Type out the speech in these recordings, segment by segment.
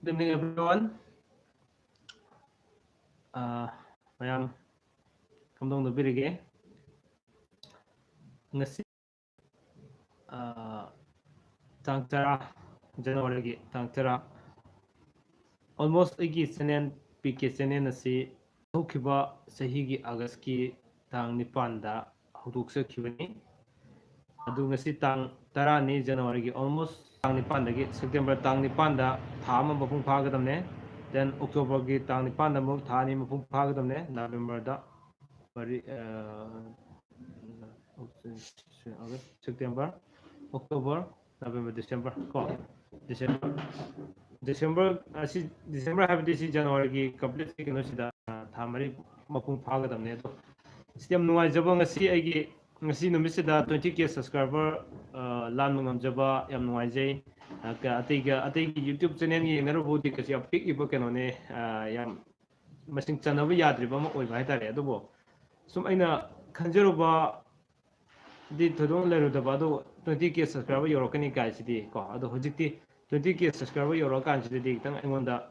Good evening, everyone. Mayam kamdong nabirige. Ngasi tang tara January gi tang tara almost igi senen PK senen asi hokiba sahi gi August ki tang nipanda hudukse kibani. Adu ngasi tang tara ni January gi almost tang nipanda gi September tang nipanda thama mapung phagadamne. Then October gi tang nipanda muk thani mapung phagadamne. November da August, September, October, November, December. December. December have this January ki complete ki no sida thamari mapung phagadam ne to system nuai jaba ngasi aigi ngasi numisida 20k subscriber lan mangam jaba yam nuai jai ka atei YouTube channel gi ngaro bodi kasi apik ibo keno ne yam masing chanabu yadri ba ma oi ba tare adubo sum aina khanjeroba di thodong leru da ba do 20k subscriber yorokani kai sidi ko ado hojikti 20k subscriber yorokan sidi di tang aingonda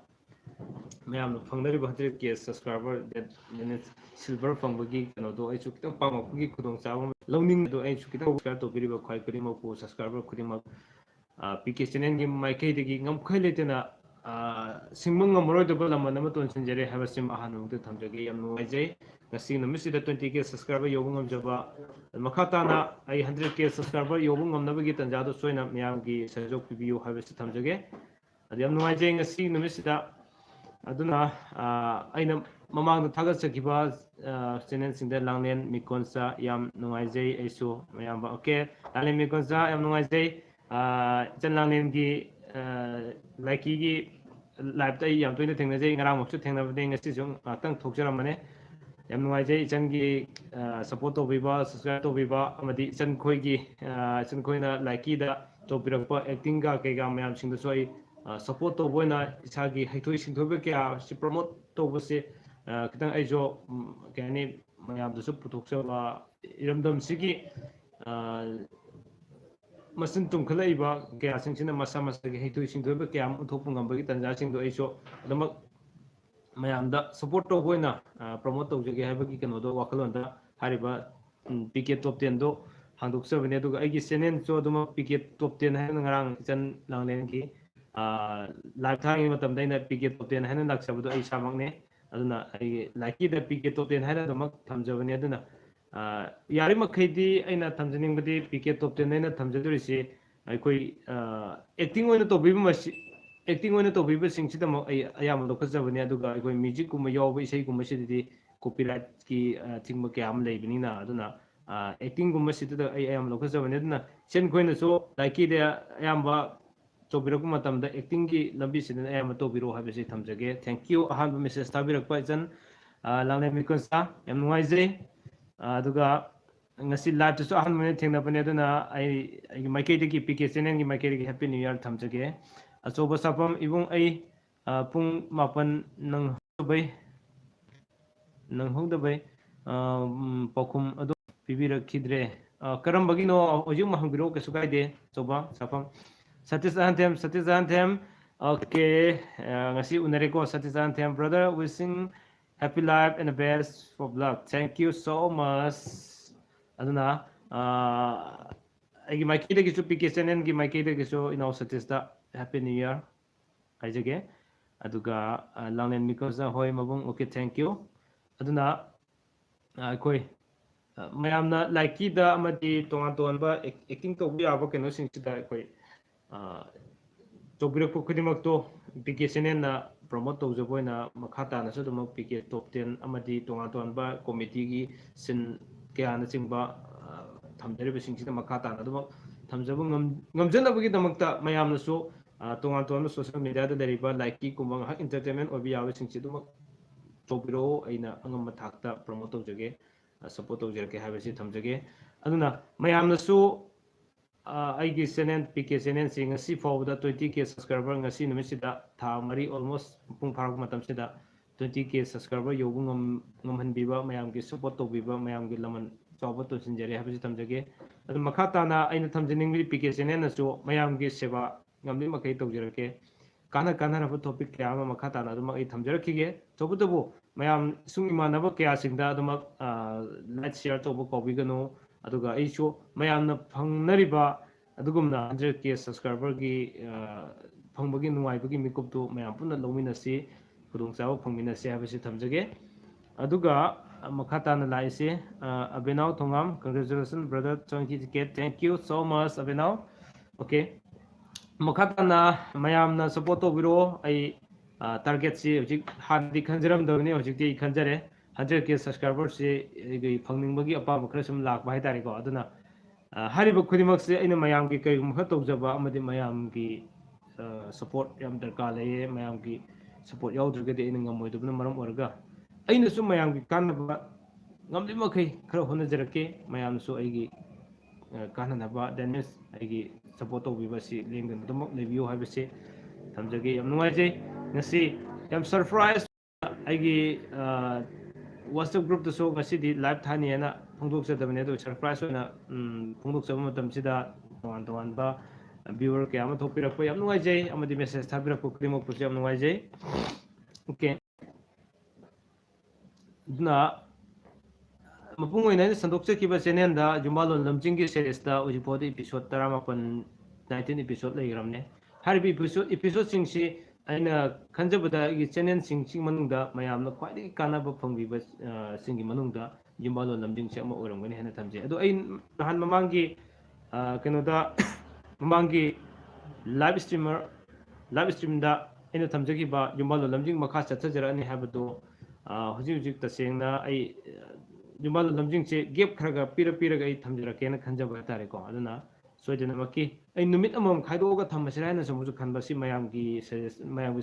mayam phangdari 100k subscriber that silver phangbogi kano do ai chu kitang pangokgi khudong chawang lowning do ai chu kitang subscribe to biriba khoi kuri mo ko subscriber kuri mo PK channel gi maikei de gi ngam khoi letena singmang ngamroi do bala manama ton sinjere haba sim ahanu de thamjage yam nuai jai ngasi numisida 20k subscriber yobungam jaba makhatana ai 100k subscriber yobungam nabagi tanja do soina myam gi sajok pibiu haba si thamjage yam nuai jai ngasi numisida aduna aina mamang thagat sakiba channel singda langlen mikonsa yam nuai jai aisu mayam ba okay langlen mikonsa yam nuai jai chen langlen gi laiki gi live tai yam toina thengna jai ngarang moksu thengna bade ngasi jung tang thokjaram mane yam nuai jai chen gi support to biba subscribe to biba amadi chen khoi gi chen khoi na laiki da to birakpa acting ga ke ga mayam sing da soi support to boina isagi haithoi singthobe kya si promote to bose kitang aijo kani mayam da su puthoksa ba iramdam sigi masin tum khala iba kya sing sina masa masa gi haithoi singthobe kya uthopung ngam bagi tanja sing do aiso damak mayam da support to boina promote to jage habagi kano do wakalon da hariba PK top 10 do hangdok sabane do ai gi channel so duma PK top 10 ha ngarang chan langlen gi live thang matam daina PK top 10 haina laksabdo ai samakne aduna ai laki da PK top 10 haina damak thamjabane aduna yari makhaidi aina thamjaning badi PK top 10 aina thamjadurisi ai koi acting oina to biba masi acting oina to biba singchida mo ai ayam lo khajabane aduga ai koi music kuma yoba isai kuma sididi copyright ki thingma kyam leibini na aduna acting kuma sidida ai ayam lo khajabane aduna chen koina so laki da ayam ba tobirok matamda acting ki lambi sidin ayam tobiro habisi thamjage thank you ahan message tabirak pa jan langle mikonsa yam nuai jai aduga ngasi live to so ahan mane thengna bane aduna ai maikei de ki PK channel gi maikei gi happy new year thamjage achoba sapam ibung ai pung mapan nang hongdabai pakhum adu pibirak khidre karam bagino ojum mahangbiro ke sukaide choba sapam Satish okay ngasi unareko Satish brother wishing happy life and the best of luck thank you so much aduna agi maiki de gisu PK channel gi maiki de gisu ino Satish da happy new year kaijage aduga langlen mikosa hoi mabung okay thank you aduna koi mayamna laiki da amadi tongan tonba acting to bi aba keno sing sida koi tobirok khudimak to PK channel na promote to joboina makhata na so dum PK top 10 amadi tongan tonba committee gi sin kya na chingba thamjari besing sida makhata na dum thamjabu ngamjana bagi damakta mayamna so tongan tonba social media da deriba laiki kumang ha entertainment obi aba sing sidum tobiro aina angam mathakta promote to joge support to jerke habisi thamjage aduna mayamna so aigi channel PK channel sing ngasi fawda 20k subscriber ngasi numisida tha mari almost pung pharak matam sida 20k subscriber yobung ngamhan biba mayam gi support to biba mayam gi laman chawba to sinjare habisi thamjage adu makha tana aina thamjaning bi PK channel na so mayam gi seba ngamli makai to jerke ꯀꯥꯟꯅꯔꯕ topic ꯀꯌꯥ ꯑꯃ ꯃꯈꯥ ꯇꯥꯅ ꯑꯗꯨꯃꯛ ꯑꯩ ꯊꯝꯖꯔꯛꯈꯤꯒꯦ ꯇꯧꯕꯇꯕꯨ ꯃꯌꯥꯝ ꯁꯨꯡ ꯏꯃꯥꯟꯅꯕ ꯀꯌꯥꯁꯤꯡꯗ ꯑꯗꯨꯃꯛ ꯂꯥꯏꯛ ꯁꯤꯌꯔ ꯇꯧꯕ ꯀꯥꯎꯕꯤꯒꯅꯨ ꯑꯗꯨꯒ ꯑꯩꯁꯨ ꯃꯌꯥꯝꯅ ꯐꯪꯅꯔꯤꯕ ꯑꯗꯨꯒꯨꯝꯅ 100K ꯁꯕꯁꯀ꯭ꯔꯥꯏꯕꯔꯒꯤ ꯐꯪꯕꯒꯤ ꯅꯨꯡꯉꯥꯏꯕꯒꯤ ꯃꯤꯀꯨꯞꯇꯨ ꯃꯌꯥꯝ ꯄꯨꯟꯅ ꯂꯧꯃꯤꯟꯅꯁꯤ ꯈꯨꯗꯣꯡꯆꯥꯕ ꯐꯪꯃꯤꯟꯅꯁꯤ ꯍꯥꯏꯕꯁꯤ ꯊꯝꯖꯒꯦ ꯑꯗꯨꯒ ꯃꯈꯥ ꯇꯥꯅ ꯂꯥꯛꯏꯁꯤ ꯑꯕꯦꯅꯥꯎ ꯊꯣꯉꯥꯝ congratulation brother 20K thank you so much ꯑꯕꯦꯅꯥꯎ ꯑꯣꯀꯦ ꯃꯈꯥ ꯇꯥꯅ ꯃꯌꯥꯝꯅ ꯁꯞꯄꯣꯔꯠ ꯇꯧꯕꯤꯔꯛꯑꯣ ꯑꯩ ꯇꯥꯔꯒꯦꯠꯁꯤ ꯍꯧꯖꯤꯛ ꯍꯥꯟꯅꯗꯤ ꯈꯟꯖꯔꯝꯗꯕꯅꯤ ꯍꯧꯖꯤꯛꯇꯤ ꯑꯩ ꯈꯟꯖꯔꯦ 100K ꯁꯕꯁꯀ꯭ꯔꯥꯏꯕꯔꯁꯤ ꯑꯩꯒꯤ ꯐꯪꯅꯤꯡꯕꯒꯤ ꯑꯄꯥꯝꯕ ꯈꯔ ꯁꯨꯝ ꯂꯥꯛꯄ ꯍꯥꯏꯇꯥꯔꯦꯀꯣ ꯑꯗꯨꯅ ꯍꯥꯏꯔꯤꯕ ꯈꯨꯗꯤꯡꯃꯛꯁꯦ ꯑꯩꯅ ꯃꯌꯥꯝꯒꯤ ꯀꯔꯤꯒꯨꯝꯕ ꯈꯔ ꯇꯧꯖꯕ ꯑꯃꯗꯤ ꯃꯌꯥꯝꯒꯤ ꯁꯞꯄꯣꯔꯠ ꯌꯥꯝ ꯗꯔꯀꯥꯔ ꯂꯩꯌꯦ ꯃꯌꯥꯝꯒꯤ ꯁꯞꯄꯣꯔꯠ ꯌꯥꯎꯗ꯭ꯔꯒꯗꯤ ꯑꯩꯅ ꯉꯝꯃꯣꯏꯗꯕꯅ ꯃꯔꯝ ꯑꯣꯏꯔꯒ ꯑꯩꯅꯁꯨ ꯃꯌꯥꯝꯒꯤ ꯀꯥꯟꯅꯕ ꯉꯝꯂꯤꯃꯈꯩ ꯈꯔ ꯍꯣꯠꯅꯖꯔꯛꯀꯦ ꯃꯌꯥꯝꯁꯨ ꯑꯩꯒꯤ ꯀꯥꯟꯅꯅꯕ ꯗꯦꯅꯤꯁ ꯑꯩꯒꯤ ꯁꯞꯄꯣꯔꯠ ꯇꯧꯕꯤꯕ ꯑꯁꯤ ꯂꯦꯡꯗꯅ ꯑꯗꯨꯃꯛ ꯂꯩꯕꯤꯌꯨ ꯍꯥꯏꯕꯁꯤ ꯊꯝꯖꯒꯦ ꯌꯥꯝ ꯅꯨꯡꯉꯥꯏꯖꯩ ꯉꯁꯤ ꯌꯥꯝ ꯁꯔꯄ꯭ꯔꯥꯏꯖ ꯑꯩꯒꯤ ꯋꯥꯆꯞ ꯒ꯭ꯔꯨꯞꯇꯁꯨ ꯉꯁꯤꯗꯤ ꯂꯥꯏꯚ ꯊꯥꯅꯤꯅ ꯐꯣꯡꯗꯣꯛꯆꯗꯕꯅꯤ ꯑꯗꯨ ꯁꯔꯄ꯭ꯔꯥꯏꯖ ꯑꯣꯏꯅ ꯐꯣꯡꯗꯣꯛꯆꯕ ꯃꯇꯝꯁꯤꯗ ꯇꯣꯉꯥꯟ ꯇꯣꯉꯥꯟꯕ ꯚ꯭ꯌꯨꯋꯔ ꯀꯌా ꯑꯃ ꯊꯣꯛꯄꯤꯔꯛꯄ ꯌꯥꯝ ꯅꯨꯡꯉꯥꯏꯖꯩ ꯑꯃꯗꯤ ꯃꯦꯁꯦꯖ ꯊꯥꯕꯤꯔꯛꯄ ꯈꯨꯗꯤꯡꯃꯛꯄꯨꯁꯨ ꯌꯥꯝ ꯅꯨꯡꯉꯥꯏꯖꯩ ꯑꯣꯀꯦ ꯑꯗꯨꯅ ꯃꯄꯨꯡ ꯑꯣꯏꯅ ꯑꯩꯅ ꯁꯟꯗꯣꯛꯆꯈꯤꯕ ꯆꯦꯅꯦꯜꯗ ꯌꯨꯝꯕꯥꯂꯣꯟ ꯂꯝꯖꯤꯡꯒꯤ ꯁꯦꯔꯤꯁꯇ ꯍꯧꯖꯤꯛꯐꯥꯎꯗ ꯏꯄꯤꯁꯣꯠ 19 ꯏꯄꯤꯁꯣꯠ ꯂꯩꯈ꯭ꯔꯕꯅꯦ ꯍꯥꯏꯔꯤꯕ ꯏꯄꯤꯁꯣꯠꯁꯤꯡꯁꯤ ꯑꯩꯅ ꯈꯟꯖꯕꯗ ꯑꯩꯒꯤ ꯆꯦꯅꯦꯜꯁꯤꯡꯁꯤ ꯃꯅꯨꯡꯗ ꯃꯌꯥꯝꯅ ꯈ꯭ꯋꯥꯏꯗꯒꯤ ꯀꯥꯟꯅꯕ ꯐꯪꯕꯤꯕ ꯁꯤꯡꯒꯤ ꯃꯅꯨꯡꯗ ꯌꯨꯝꯕꯥꯂꯣꯟ ꯂꯝꯖꯤꯡꯁꯦ ꯑꯃ ꯑꯣꯏꯔꯝꯒꯅꯤ ꯍꯥꯏꯅ ꯊꯝꯖꯩ ꯑꯗꯣ ꯑꯩ ꯅꯍꯥꯟ ꯃꯃꯥꯡꯒꯤ ꯀꯩꯅꯣꯗ ꯃꯃꯥꯡꯒꯤ ꯂꯥꯏꯚ ꯏꯁꯇ꯭ꯔꯤꯝꯗ ꯑꯩꯅ ꯊꯝꯖꯈꯤꯕ ꯌꯨꯝꯕꯥꯂꯣꯟ ꯂꯝꯖꯤꯡ ꯃꯈꯥ ꯆꯠꯊꯖꯔꯛꯑꯅꯤ ꯍꯥꯏꯕꯗꯣ ꯍꯧꯖꯤꯛ ꯍꯧꯖꯤꯛ ꯇꯁꯦꯡꯅ ꯑꯩ ꯌꯨꯝꯕꯥꯂꯣꯟ ꯂꯝꯖꯤꯡꯁꯦ ꯒꯦꯞ ꯈꯔ ꯄꯤꯔꯒ ꯑꯩ ꯊꯝꯖꯔꯛꯀꯦꯅ ꯈꯟꯖꯕ ꯍꯥꯏꯇꯥꯔꯦꯀꯣ ꯑꯗꯨꯅ ꯁꯣꯏꯗꯅꯃꯛꯀꯤ ꯑꯩ ꯅꯨꯃꯤꯠ ꯑꯃꯃꯝ ꯈꯥꯏꯗꯣꯛꯑꯒ ꯊꯝꯃꯁꯤꯔꯥ ꯍꯥꯏꯅ ꯁꯨꯝꯁꯨ ꯈꯟꯕ ꯁꯤ ꯃꯌꯥꯝꯒꯤ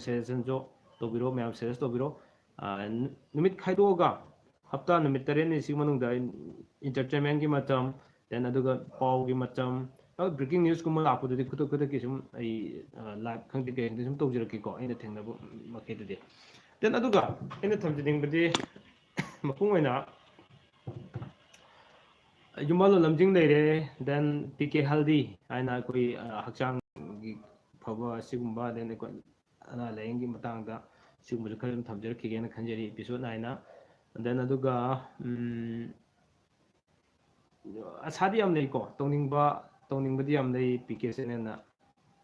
ꯁꯖꯦꯁꯟꯁꯨ ꯇꯧꯕꯤꯔꯣ ꯃꯌꯥꯝ ꯁꯖꯦꯁ ꯇꯧꯕꯤꯔꯣ ꯅꯨꯃꯤꯠ ꯈꯥꯏꯗꯣꯛꯑꯒ ꯍꯞꯇꯥ ꯅꯨꯃꯤꯠ 9ꯁꯤ ꯃꯅꯨꯡꯗ ꯏꯟꯇꯔꯇꯦꯟꯃꯦꯟꯒꯤ ꯃꯇꯝ ꯗꯦꯟ ꯑꯗꯨꯒ ꯄꯥꯎꯒꯤ ꯃꯇꯝ ꯕ꯭ꯔꯦꯀꯤꯡ ꯅ꯭ꯌꯨꯁꯀꯨꯝꯕ ꯂꯥꯛꯄꯗꯨꯗꯤ ꯈꯨꯗꯛꯀꯤ ꯁꯨꯝ ꯑꯩ ꯂꯥꯏꯚ ꯈꯪꯗꯦ ꯀꯩ ꯁꯨꯝ ꯇꯧꯖꯔꯛꯀꯦꯀꯣ ꯑꯩꯅ ꯊꯦꯡꯅꯕ ꯃꯈꯩꯗꯨꯗꯤ ꯗꯦꯟ ꯑꯗꯨꯒ ꯑꯩꯅ ꯊꯝꯖꯅꯤꯡꯕꯗꯤ ꯃꯄꯨꯡ ꯑꯣꯏꯅ ꯌꯨꯝꯕꯥꯂꯣꯟ ꯂꯝꯖꯤꯡ ꯂꯩꯔꯦ ꯗꯦꯟ PK ꯍꯦꯜꯗꯤ ꯍꯥꯏꯅ ꯑꯩꯈꯣꯏ ꯍꯛꯆꯥꯡꯒꯤ ꯐꯕ ꯑꯁꯤꯒꯨꯝꯕ ꯗꯦꯟ ꯑꯩꯈꯣꯏ ꯑꯅꯥ ꯂꯥꯏꯌꯦꯡꯒꯤ ꯃꯇꯥꯡꯗ ꯁꯤꯒꯨꯝꯕꯁꯨ ꯈꯔ ꯑꯗꯨꯝ ꯊꯝꯖꯔꯛꯈꯤꯒꯦꯅ ꯈꯟꯖꯔꯤ ꯏꯄꯤꯁꯣꯠ 9 ꯗꯦꯟ ꯑꯗꯨꯒ ꯑꯁꯥꯗꯤ ꯌꯥꯝ ꯂꯩꯀꯣ ꯇꯧꯅꯤꯡꯕꯗꯤ ꯌꯥꯝ ꯂꯩ PK ꯆꯦꯅꯦꯜꯅ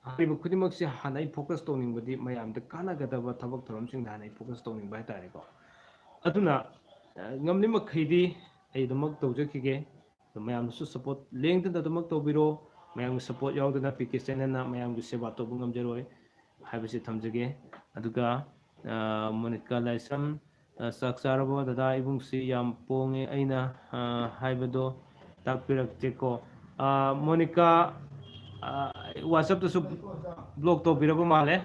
ꯍꯥꯏꯔꯤꯕ ꯈꯨꯗꯤꯡꯃꯛꯁꯦ ꯍꯥꯟꯅ ꯑꯩ ꯐꯣꯀꯁ ꯇꯧꯅꯤꯡꯕꯗꯤ ꯃꯌꯥꯝꯗ ꯀꯥꯟꯅꯒꯗꯕ ꯊꯕꯛ ꯊꯧꯔꯝꯁꯤꯡꯗ ꯍꯥꯟꯅ ꯑꯩ ꯐꯣꯀꯁ ꯇꯧꯅꯤꯡꯕ ꯍꯥꯏꯇꯥꯔꯦꯀꯣ ꯑꯗꯨꯅ ꯉꯝꯂꯤ ꯃꯈꯩꯗꯤ ꯑꯩ ꯑꯗꯨꯃꯛ ꯇꯧꯖꯈꯤꯒꯦ ꯃꯌꯥꯝꯅꯁꯨ ꯁꯞꯄꯣꯔꯠ ꯂꯦꯡꯗꯅ ꯑꯗꯨꯃꯛ ꯇꯧꯕꯤꯔꯣ ꯃꯌꯥꯝꯒꯤ ꯁꯞꯄꯣꯔꯠ ꯌꯥꯎꯗꯅ PK ꯆꯦꯅꯦꯜꯅ ꯃꯌꯥꯝꯒꯤ ꯁꯦꯕꯥ ꯇꯧꯕ ꯉꯝꯖꯔꯣꯏ ꯍꯥꯏꯕꯁꯤ ꯊꯝꯖꯒꯦ ꯑꯗꯨꯒ ꯃꯣꯅꯤꯀꯥ ꯂꯥꯏꯁ꯭ꯔꯝ ꯆꯥꯛ ꯆꯥꯔꯕ ꯗꯗꯥ ꯏꯕꯨꯡꯁꯤ ꯌꯥꯝ ꯄꯣꯡꯉꯦ ꯑꯩꯅ ꯍꯥꯏꯕꯗꯣ ꯇꯥꯛꯄꯤꯔꯛꯇꯦꯀꯣ ꯃꯣꯅꯤꯀꯥ ꯋꯥꯆꯞꯇꯁꯨ ꯕ꯭ꯂꯣꯛ ꯇꯧꯕꯤꯔꯕ ꯃꯥꯜꯂꯦ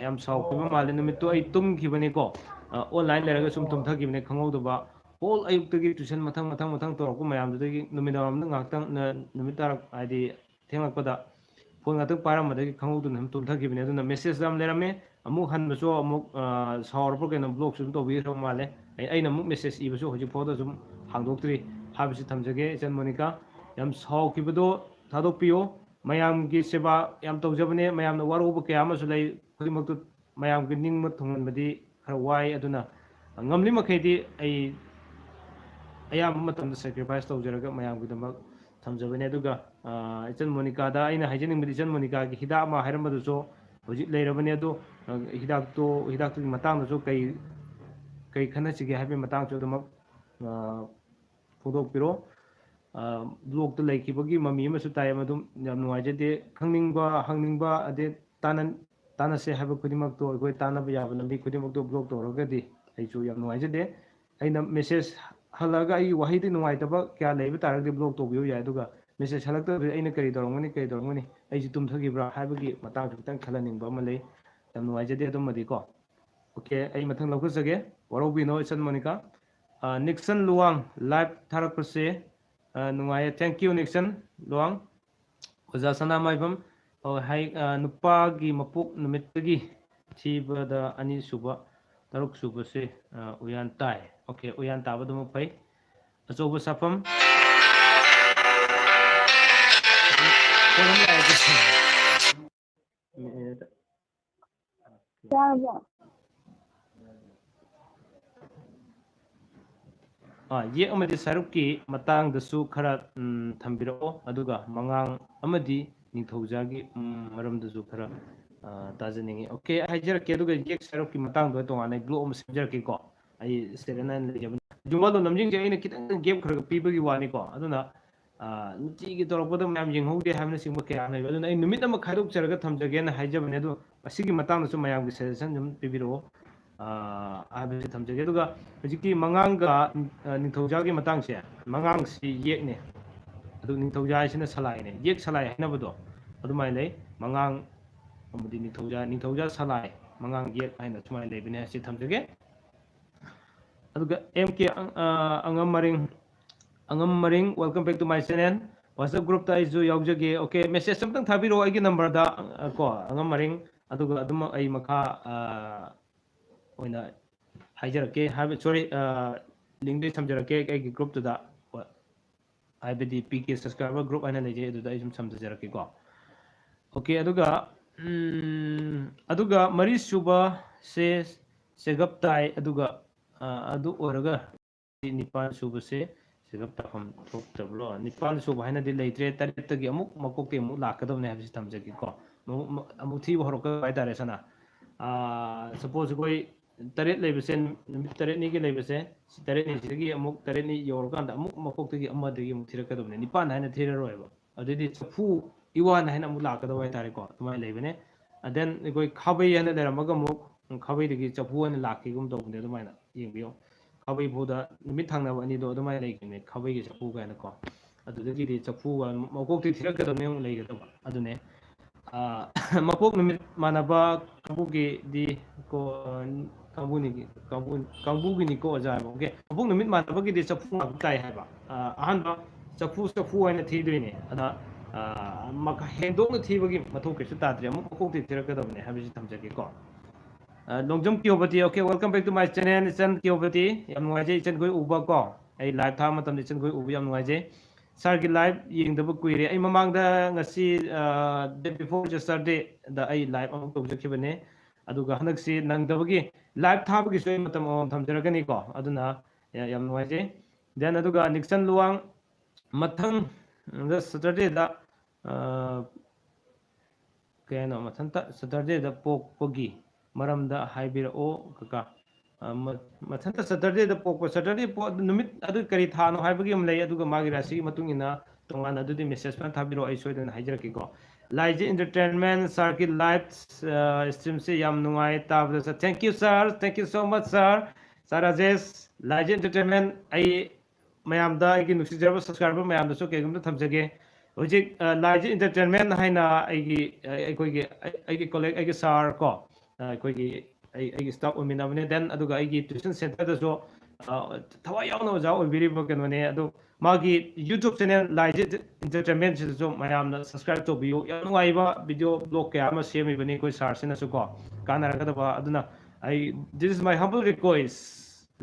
ꯌꯥꯝ ꯁꯥꯎꯈꯤꯕ ꯃꯥꯜꯂꯦ ꯅꯨꯃꯤꯠꯇꯣ ꯑꯩ ꯇꯨꯝꯈꯤꯕꯅꯤꯀꯣ ꯑꯣꯟꯂꯥꯏꯟ ꯂꯩꯔꯒ ꯁꯨꯝ ꯇꯨꯝꯊꯈꯤꯕꯅꯤ ꯈꯪꯍꯧꯗꯕ ꯍꯣꯜ ꯑꯌꯨꯛꯇꯒꯤ ꯇꯨꯏꯁꯟ ꯃꯊꯪ ꯇꯧꯔꯛꯄ ꯃꯌꯥꯝꯗꯨꯗꯒꯤ ꯅꯨꯃꯤꯗꯥꯡꯋꯥꯏꯔꯝꯗ ꯉꯥꯏꯍꯥꯛꯇꯪ ꯅꯨꯃꯤꯠ ꯇꯥꯔꯛ ꯍꯥꯏꯗꯤ ꯊꯦꯡꯂꯛꯄꯗ ꯐꯣꯟ ꯉꯥꯛꯇꯪ ꯄꯥꯏꯔꯝꯕꯗꯒꯤ ꯈꯪꯍꯧꯗꯅ ꯁꯨꯝ ꯇꯨꯝꯊꯈꯤꯕꯅꯤ ꯑꯗꯨꯅ ꯃꯦꯁꯦꯖ ꯌꯥꯝ ꯂꯩꯔꯝꯃꯦ ꯑꯃꯨꯛ ꯍꯟꯕꯁꯨ ꯑꯃꯨꯛ ꯁꯥꯎꯔꯕ ꯀꯩꯅꯣ ꯕ꯭ꯂꯣꯛꯁꯨ ꯑꯗꯨꯝ ꯇꯧꯕꯤꯈ꯭ꯔꯕ ꯃꯥꯜꯂꯦ ꯑꯩꯅ ꯑꯃꯨꯛ ꯃꯦꯁꯦꯖ ꯏꯕꯁꯨ ꯍꯧꯖꯤꯛꯐꯥꯎꯗ ꯁꯨꯝ ꯍꯥꯡꯗꯣꯛꯇ꯭ꯔꯤ ꯍꯥꯏꯕꯁꯤ ꯊꯝꯖꯒꯦ ꯏꯆꯟ ꯃꯣꯅꯤꯀꯥ ꯌꯥꯝ ꯁꯥꯎꯈꯤꯕꯗꯣ ꯊꯥꯗꯣꯛꯄꯤꯌꯣ ꯃꯌꯥꯝꯒꯤ ꯁꯦꯕꯥ ꯌꯥꯝ ꯇꯧꯖꯕꯅꯦ ꯃꯌꯥꯝꯅ ꯋꯥꯔꯧꯕ ꯀꯌా ꯑꯃꯁꯨ ꯂꯩ ꯈꯨꯗꯤꯡꯃꯛꯇꯨ ꯃꯌꯥꯝꯒꯤ ꯅꯤꯡꯕ ꯊꯨꯡꯍꯟꯕꯗꯤ ꯈꯔ ꯋꯥꯏ ꯑꯗꯨꯅ ꯉꯝꯂꯤ ꯃꯈꯩꯗꯤ ꯑꯩ ꯑꯌꯥꯝꯕ ꯃꯇꯝꯗ ꯁꯦꯀ꯭ꯔꯤꯐꯥꯏꯁ ꯇꯧꯖꯔꯒ ꯃꯌꯥꯝꯒꯤꯗꯃꯛ ꯊꯝꯖꯕꯅꯦ ꯑꯗꯨꯒ ꯏꯆꯟ ꯃꯣꯅꯤꯀꯥꯗ ꯑꯩꯅ ꯍꯥꯏꯖꯅꯤꯡꯕꯗꯤ ꯏꯆꯟ ꯃꯣꯅꯤꯀꯥꯒꯤ ꯍꯤꯗꯥꯛ ꯑꯃ ꯍꯥꯏꯔꯝꯕꯗꯨꯁꯨ ꯍꯧꯖꯤꯛ ꯂꯩꯔꯕꯅꯤ ꯑꯗꯣ ꯍꯤꯗꯥꯛꯇꯨꯒꯤ ꯃꯇꯥꯡꯗꯁꯨ ꯀꯩ ꯈꯟꯅꯁꯤꯒꯦ ꯍꯥꯏꯕꯒꯤ ꯃꯇꯥꯡꯁꯨ ꯑꯗꯨꯃꯛ ꯐꯣꯡꯗꯣꯛꯄꯤꯔꯣ ꯕ꯭ꯂꯣꯛꯇ ꯂꯩꯈꯤꯕꯒꯤ ꯃꯃꯤ ꯑꯃꯁꯨ ꯇꯥꯏ ꯃꯗꯨꯝ ꯌꯥꯝ ꯅꯨꯡꯉꯥꯏꯖꯗꯦ ꯈꯪꯅꯤꯡꯕ ꯍꯪꯅꯤꯡꯕ ꯑꯗꯩ ꯇꯥꯟꯅꯁꯦ ꯍꯥꯏꯕ ꯈꯨꯗꯤꯡꯃꯛꯇꯣ ꯑꯩꯈꯣꯏ ꯇꯥꯟꯅꯕ ꯌꯥꯕ ꯂꯝꯕꯤ ꯈꯨꯗꯤꯡꯃꯛꯇꯣ ꯕ꯭ꯂꯣꯛ ꯇꯧꯔꯒꯗꯤ ꯑꯩꯁꯨ ꯌꯥꯝ ꯅꯨꯡꯉꯥꯏꯖꯗꯦ ꯑꯩꯅ ꯃꯦꯁꯦꯖ ꯍꯜꯂꯛꯑꯒ ꯑꯩꯒꯤ ꯋꯥꯍꯩꯗꯤ ꯅꯨꯡꯉꯥꯏꯇꯕ ꯀꯌꯥ ꯂꯩꯕ ꯇꯥꯔꯒꯗꯤ ꯕ꯭ꯂꯣꯛ ꯇꯧꯕꯤꯌꯨ ꯌꯥꯏ ꯑꯗꯨꯒ ꯃꯦꯁꯦꯖ ꯍꯜꯂꯛꯇꯕꯗꯤ ꯑꯩꯅ ꯀꯔꯤ ꯇꯧꯔꯝꯒꯅꯤ ꯑꯩꯁꯤ ꯇꯨꯝꯊꯈꯤꯕ꯭ꯔꯥ ꯍꯥꯏꯕꯒꯤ ꯃꯇꯥꯡꯁꯨ ꯈꯤꯇꯪ ꯈꯜꯍꯟꯅꯤꯡꯕ ꯑꯃ ꯂꯩ ꯌꯥꯝ ꯅꯨꯡꯉꯥꯏꯖꯗꯦ ꯑꯗꯨꯃꯗꯤꯀꯣ ꯑꯣꯀꯦ ꯑꯩ ꯃꯊꯪ ꯂꯧꯈꯠꯆꯒꯦ ꯋꯥꯔꯧꯕꯤꯅꯣ ꯏꯆꯟ ꯃꯣꯅꯤꯀꯥ ꯅꯤꯛꯁꯟ ꯂꯨꯋꯥꯡ ꯂꯥꯏꯚ ꯊꯥꯔꯛꯄꯁꯦ ꯅꯨꯡꯉꯥꯏꯌꯦ ꯊꯦꯡꯛ ꯌꯨ ꯅꯤꯛꯁꯟ ꯂꯨꯋꯥꯡ ꯑꯣꯖꯥ ꯁꯅꯥꯃꯥꯏꯕꯝ ꯅꯨꯄꯥꯒꯤ ꯃꯄꯣꯛ ꯅꯨꯃꯤꯠꯇꯒꯤ ꯊꯤꯕꯗ ꯑꯅꯤꯁꯨꯕ ꯇꯔꯨꯛ ꯁꯨꯕꯁꯦ ꯎꯌꯥꯟ ꯇꯥꯏ ꯑꯣꯀꯦ ꯎꯌꯥꯟ ꯇꯥꯕꯗꯨꯃꯛ ꯐꯩ ꯑꯆꯧꯕ ꯁꯥꯐꯝ ꯌꯥꯔꯕꯣ? ꯌꯦꯛ ꯑꯃꯗꯤ ꯁꯔꯨꯛꯀꯤ ꯃꯇꯥꯡꯗꯁꯨ ꯈꯔ ꯊꯝꯕꯤꯔꯛꯑꯣ, ꯑꯗꯨꯒ ꯃꯉꯥꯡ ꯑꯃꯗꯤ ꯅꯤꯡꯊꯧꯖꯥꯒꯤ ꯃꯔꯝꯗꯁꯨ ꯈꯔ ꯇꯥꯖꯅꯤꯡꯉꯤ. ꯑꯣꯀꯦ, ꯍꯥꯏꯖꯔꯛꯀꯦ. ꯑꯗꯨꯒ ꯌꯦꯛ ꯁꯔꯨꯛꯀꯤ ꯃꯇꯥꯡꯗ ꯇꯣꯉꯥꯟꯅ ꯒ꯭ꯂꯣ ꯑꯃ ꯁꯦꯝꯖꯔꯛꯀꯦꯀꯣ. ꯑꯩ ꯁ꯭ꯇꯦꯠ ꯑꯅ ꯂꯩꯖꯕꯅꯤ. ꯖꯨꯝꯕꯥꯗꯣ ꯅꯝꯖꯤꯡꯁꯦ ꯑꯩꯅ ꯈꯤꯇꯪ ꯒꯦꯞ ꯈꯔ ꯄꯤꯕꯒꯤ ꯋꯥꯅꯤꯀꯣ. ꯑꯗꯨꯅ ꯅꯨꯡꯇꯤꯒꯤ ꯇꯧꯔꯛꯄꯗ ꯃꯌꯥꯝ ꯌꯦꯡꯍꯧꯗꯦ ꯍꯥꯏꯕꯅꯆꯤꯡꯕ ꯀꯌꯥ ꯂꯩꯕ. ꯑꯗꯨꯅ ꯑꯩ ꯅꯨꯃꯤꯠ ꯑꯃ ꯈꯥꯏꯗꯣꯛꯆꯔꯒ ꯊꯝꯖꯒꯦꯅ ꯍꯥꯏꯖꯕꯅꯦ. ꯑꯗꯣ ꯃꯁꯤꯒꯤ ꯃꯇꯥꯡꯗꯁꯨ ꯃꯌꯥꯝꯒꯤ ꯁꯖꯦꯁꯟ ꯑꯗꯨꯝ ꯄꯤꯕꯤꯔꯛꯑꯣ ꯍꯥꯏꯕꯁꯤ ꯊꯝꯖꯒꯦ. ꯑꯗꯨꯒ ꯍꯧꯖꯤꯛꯀꯤ ꯃꯉꯥꯡꯒ ꯅꯤꯡꯊꯧꯖꯥꯒꯤ ꯃꯇꯥꯡꯁꯦ, ꯃꯉꯥꯡꯁꯤ ꯌꯦꯛꯅꯦ, ꯑꯗꯨ ꯅꯤꯡꯊꯧꯖꯥ ꯍꯥꯏꯁꯤꯅ ꯁꯂꯥꯏꯅꯦ. ꯌꯦꯛ ꯁꯂꯥꯏ ꯍꯥꯏꯅꯕꯗꯣ ꯑꯗꯨꯃꯥꯏꯅ ꯂꯩ. ꯃꯉꯥꯡ ꯑꯃꯗꯤ ꯅꯤꯡꯊꯧꯖꯥ ꯁꯂꯥꯏ, ꯃꯉꯥꯡ ꯌꯦꯛ ꯍꯥꯏꯅ ꯁꯨꯃꯥꯏꯅ ꯂꯩꯕꯅꯦ ꯍꯥꯏꯁꯤ ꯊꯝꯖꯒꯦ. ꯑꯗꯨꯒ MK ꯑꯉꯝꯃꯔꯤꯡ, welcome back to my channel. WhatsApp ꯒ꯭ꯔꯨꯞꯇ ꯑꯩꯁꯨ ꯌꯥꯎꯖꯒꯦ. ꯑꯣꯀꯦ, ꯃꯦꯁꯦꯖ ꯑꯝꯇꯪ ꯊꯥꯕꯤꯔꯛꯑꯣ ꯑꯩꯒꯤ ꯅꯝꯕꯔꯗ ꯀꯣ, ꯑꯉꯝꯃꯔꯤꯡ. ꯑꯗꯨꯒ ꯑꯗꯨꯝ ꯑꯩ ꯃꯈꯥ ꯑꯣꯏꯅ ꯍꯥꯏꯖꯔꯛꯀꯦ. ꯁꯣꯔꯤ, ꯂꯤꯡꯗꯩ ꯊꯝꯖꯔꯛꯀꯦ ꯑꯩꯒꯤ ꯒ꯭ꯔꯨꯞꯇꯨꯗ, ꯍꯥꯏꯕꯗꯤ PK ꯁꯕꯁꯀ꯭ꯔꯥꯏꯕꯔ ꯒ꯭ꯔꯨꯞ ꯍꯥꯏꯅ ꯂꯩꯖꯩ, ꯑꯗꯨꯗ ꯑꯩ ꯁꯨꯝ ꯊꯝꯖꯔꯛꯀꯦꯀꯣ. ꯑꯣꯀꯦ, ꯑꯗꯨꯒ ꯃꯔꯤꯁꯨꯕꯁꯦ ꯆꯦꯒꯞꯇꯥꯏ. ꯑꯗꯨꯒ ꯑꯗꯨ ꯑꯣꯏꯔꯒ ꯅꯤꯄꯥꯜ ꯁꯨꯕꯁꯦ ꯆꯦꯒꯞ ꯇꯥꯐꯝ ꯊꯣꯛꯇꯕ꯭ꯔꯣ? ꯅꯤꯄꯥꯜ ꯁꯨꯕ ꯍꯥꯏꯅꯗꯤ ꯂꯩꯇ꯭ꯔꯦ. ꯇꯔꯦꯠꯇꯒꯤ ꯑꯃꯨꯛ ꯃꯀꯣꯛꯇꯤ ꯑꯃꯨꯛ ꯂꯥꯛꯀꯗꯕꯅꯦ ꯍꯥꯏꯕꯁꯤ ꯊꯝꯖꯒꯦꯀꯣ. ꯑꯃꯨꯛ ꯊꯤꯕ ꯍꯧꯔꯛꯀꯗꯕ ꯍꯥꯏꯇꯥꯔꯦ ꯁꯅ. ꯁꯄꯣꯁ ꯑꯩꯈꯣই ꯇꯔꯦꯠ ꯂꯩꯕꯁꯦ, ꯅꯨꯃꯤꯠ ꯇꯔꯦꯠꯅꯤꯒꯤ ꯂꯩꯕꯁꯦ, ꯇꯔꯦꯠꯅꯤꯁꯤꯗꯒꯤ ꯑꯃꯨꯛ ꯇꯔꯦꯠꯅꯤ ꯌꯧꯔꯀꯥꯟꯗ ꯑꯃꯨꯛ ꯃꯀꯣꯛꯇꯒꯤ ꯑꯃꯗꯒꯤ ꯑꯃꯨꯛ ꯊꯤꯔꯛꯀꯗꯕꯅꯦ. ꯅꯤꯄꯥꯟ ꯍꯥꯏꯅ ꯊꯤꯔꯔꯣꯏꯕ. ꯑꯗꯨꯗꯩꯗꯤ ꯆꯐꯨ ꯏꯋꯥꯟ ꯍꯥꯏꯅ ꯑꯃꯨꯛ ꯂꯥꯛꯀꯗꯕ ꯍꯥꯏꯇꯥꯔꯦꯀꯣ. ꯑꯗꯨꯃꯥꯏꯅ ꯂꯩꯕꯅꯦ. ꯗꯦꯟ ꯑꯩꯈꯣꯏ ꯈꯥꯕꯩ ꯍꯥꯏꯅ ꯂꯩꯔꯝꯃꯒ ꯑꯃꯨꯛ ꯈꯥꯕꯩꯗꯒꯤ ꯆꯐꯨ ꯍꯥꯏꯅ ꯂꯥꯛꯈꯤꯒꯨꯝ ꯇꯧꯕꯅꯦ. ꯑꯗꯨꯃꯥꯏꯅ ꯌꯦꯡꯕꯤꯌꯣ. ꯈꯥꯕꯩ ꯐꯥꯎꯗ ꯅꯨꯃꯤꯠ ꯊꯪꯅꯕ ꯑꯅꯤꯗꯣ ꯑꯗꯨꯃꯥꯏꯅ ꯂꯩꯈꯤꯕꯅꯦ, ꯈꯥꯕꯩꯒꯤ ꯆꯐꯨ ꯀꯥꯏꯅꯀꯣ. ꯑꯗꯨꯗꯒꯤꯗꯤ ꯆꯐꯨꯒ ꯃꯀꯣꯛꯇꯤ ꯊꯤꯔꯛꯀꯗꯕꯅꯦ ꯑꯃꯨꯛ ꯂꯩꯒꯗꯕ. ꯑꯗꯨꯅꯦ ꯃꯄꯣꯛ ꯅꯨꯃꯤꯠ ꯃꯥꯟꯅꯕ ꯀꯥꯡꯕꯨꯒꯤꯗꯤ ꯀꯣ, ꯀꯥꯡꯕꯨꯒꯤꯅꯤꯀꯣ ꯑꯣꯖꯥ ꯍꯥꯏꯕ. ꯑꯣꯀꯦ, ꯃꯄꯣꯛ ꯅꯨꯃꯤꯠ ꯃꯥꯟꯅꯕꯒꯤꯗꯤ ꯆꯐꯨ ꯉꯥꯛꯇ ꯇꯥꯏ ꯍꯥꯏꯕ. ꯑꯍꯥꯟꯕ ꯆꯐꯨ ꯍꯥꯏꯅ ꯊꯤꯗꯣꯏꯅꯦ. ꯑꯗ ꯍꯦꯟꯗꯣꯛꯅ ꯊꯤꯕꯒꯤ ꯃꯊꯧ ꯀꯩꯁꯨ ꯇꯥꯗ꯭ꯔꯦ. ꯑꯃꯨꯛ ꯃꯀꯣꯛꯇꯤ ꯊꯤꯔꯛꯀꯗꯕꯅꯦ ꯍꯥꯏꯕꯁꯤ ꯊꯝꯖꯒꯦꯀꯣ. ꯂꯣꯡꯖꯝ ꯀꯤꯌꯣꯕꯇꯤ, okay, welcome back to my channel. ꯏꯆꯟ ꯀꯤꯌꯣꯕꯇꯤ, ꯌꯥꯝ ꯅꯨꯡꯉꯥꯏꯖꯩ ꯏꯆꯟꯈꯣꯏ ꯎꯕ ꯀꯣ. ꯑꯩ ꯂꯥꯏꯚ ꯊꯥꯕ ꯃꯇꯝꯗ ꯏꯆꯟꯈꯣꯏ ꯎꯕ ꯌꯥꯝ ꯅꯨꯡꯉꯥꯏꯖꯩ. ꯁꯥꯔꯒꯤ ꯂꯥꯏꯚ ꯌꯦꯡꯗꯕ ꯀꯨꯏꯔꯦ. ꯑꯩ ꯃꯃꯥꯡꯗ ꯉꯁꯤ ꯗꯦ ꯕꯤꯐꯣꯔ ꯌꯦꯁꯇꯔꯗꯦꯗ ꯑꯩ ꯂꯥꯏꯚ ꯑꯃꯨꯛ ꯇꯧꯖꯈꯤꯕꯅꯦ. ꯑꯗꯨꯒ ꯍꯟꯗꯛꯁꯤ ꯅꯪꯗꯕꯒꯤ ꯂꯥꯏꯚ ꯊꯥꯕꯒꯤꯁꯨ ꯑꯩ ꯃꯇꯝ ꯑꯃꯃꯝ ꯊꯝꯖꯔꯛꯀꯅꯤꯀꯣ. ꯑꯗꯨꯅ ꯌꯥꯝ ꯅꯨꯡꯉꯥꯏꯖꯩ. ꯗꯦꯟ ꯑꯗꯨꯒ ꯅꯤꯛꯁꯟ ꯂꯨꯋꯥꯡ, ꯃꯊꯪ ꯁꯇꯔꯗꯦꯗ ꯀꯩ ꯍꯥꯏꯅꯣ, ꯃꯊꯟꯇ ꯁꯇꯔꯗꯦꯗ ꯄꯣꯛꯄꯒꯤ ꯃꯔꯝꯗ ꯍꯥꯏꯕꯤꯔꯛꯑꯣ ꯀꯀꯥ. ꯃꯊꯟꯇ ꯁꯇꯔꯗꯦꯗ ꯄꯣꯛꯄ, ꯅꯨꯃꯤꯠ ꯑꯗꯨ ꯀꯔꯤ ꯊꯥꯅꯣ ꯍꯥꯏꯕꯒꯤ ꯑꯃ ꯂꯩ. ꯑꯗꯨꯒ ꯃꯥꯒꯤ ꯔꯥశꯤꯒꯤ ꯃꯇꯨꯡ ꯏꯟꯅ ꯇꯣꯉꯥꯟꯅ ꯑꯗꯨꯗꯤ ꯃꯦꯁꯦꯖ ꯐꯖꯅ ꯊꯥꯕꯤꯔꯛꯑꯣ, ꯑꯩ ꯁꯣꯏꯗꯅ ꯍꯥꯏꯖꯔꯛꯀꯦꯀꯣ. ꯂꯥꯏꯖ ꯏꯟꯇꯔꯇꯦꯟꯃꯦꯟ, ꯁꯥꯔꯒꯤ ꯂꯥꯏꯚ ꯏꯁꯇ꯭ꯔꯤꯝꯁꯦ ꯌꯥꯝ ꯅꯨꯡꯉꯥꯏ ꯇꯥꯕꯗ. Thank you sir, thank you so much sir. Sir Rajesh, Laiz entertainment, ꯑꯩ ꯃꯌꯥꯝꯗ, ꯑꯩꯒꯤ ꯅꯨꯡꯁꯤꯖꯔꯕ ꯁꯕꯁꯀ꯭ꯔꯥꯏꯕꯔ ꯃꯌꯥꯝꯗꯁꯨ ꯀꯩꯒꯨꯝꯕ ꯊꯝꯖꯒꯦ. ꯍꯧꯖꯤक ꯂꯥꯏꯖ इन्टरटेनमेंट हाइना अꯩꯒꯤ सार को अꯩꯒꯤ स्टाफ ओमिनाबने देन अदुगा अꯩꯒꯤ ट्यूशन सेंटर दसो थवा यावना ओजा ओबिरिबो कनोने अदु मागी यूट्यूब चैनल लाइज इंटरटेनमेंट सिदसो मयामना सब्सक्राइब तोबियो याम नुवाइबा वीडियो ब्लॉग कया अमा सेमिबनी कोई सार सिनसो को कानारगदबा अदुना this is my humble request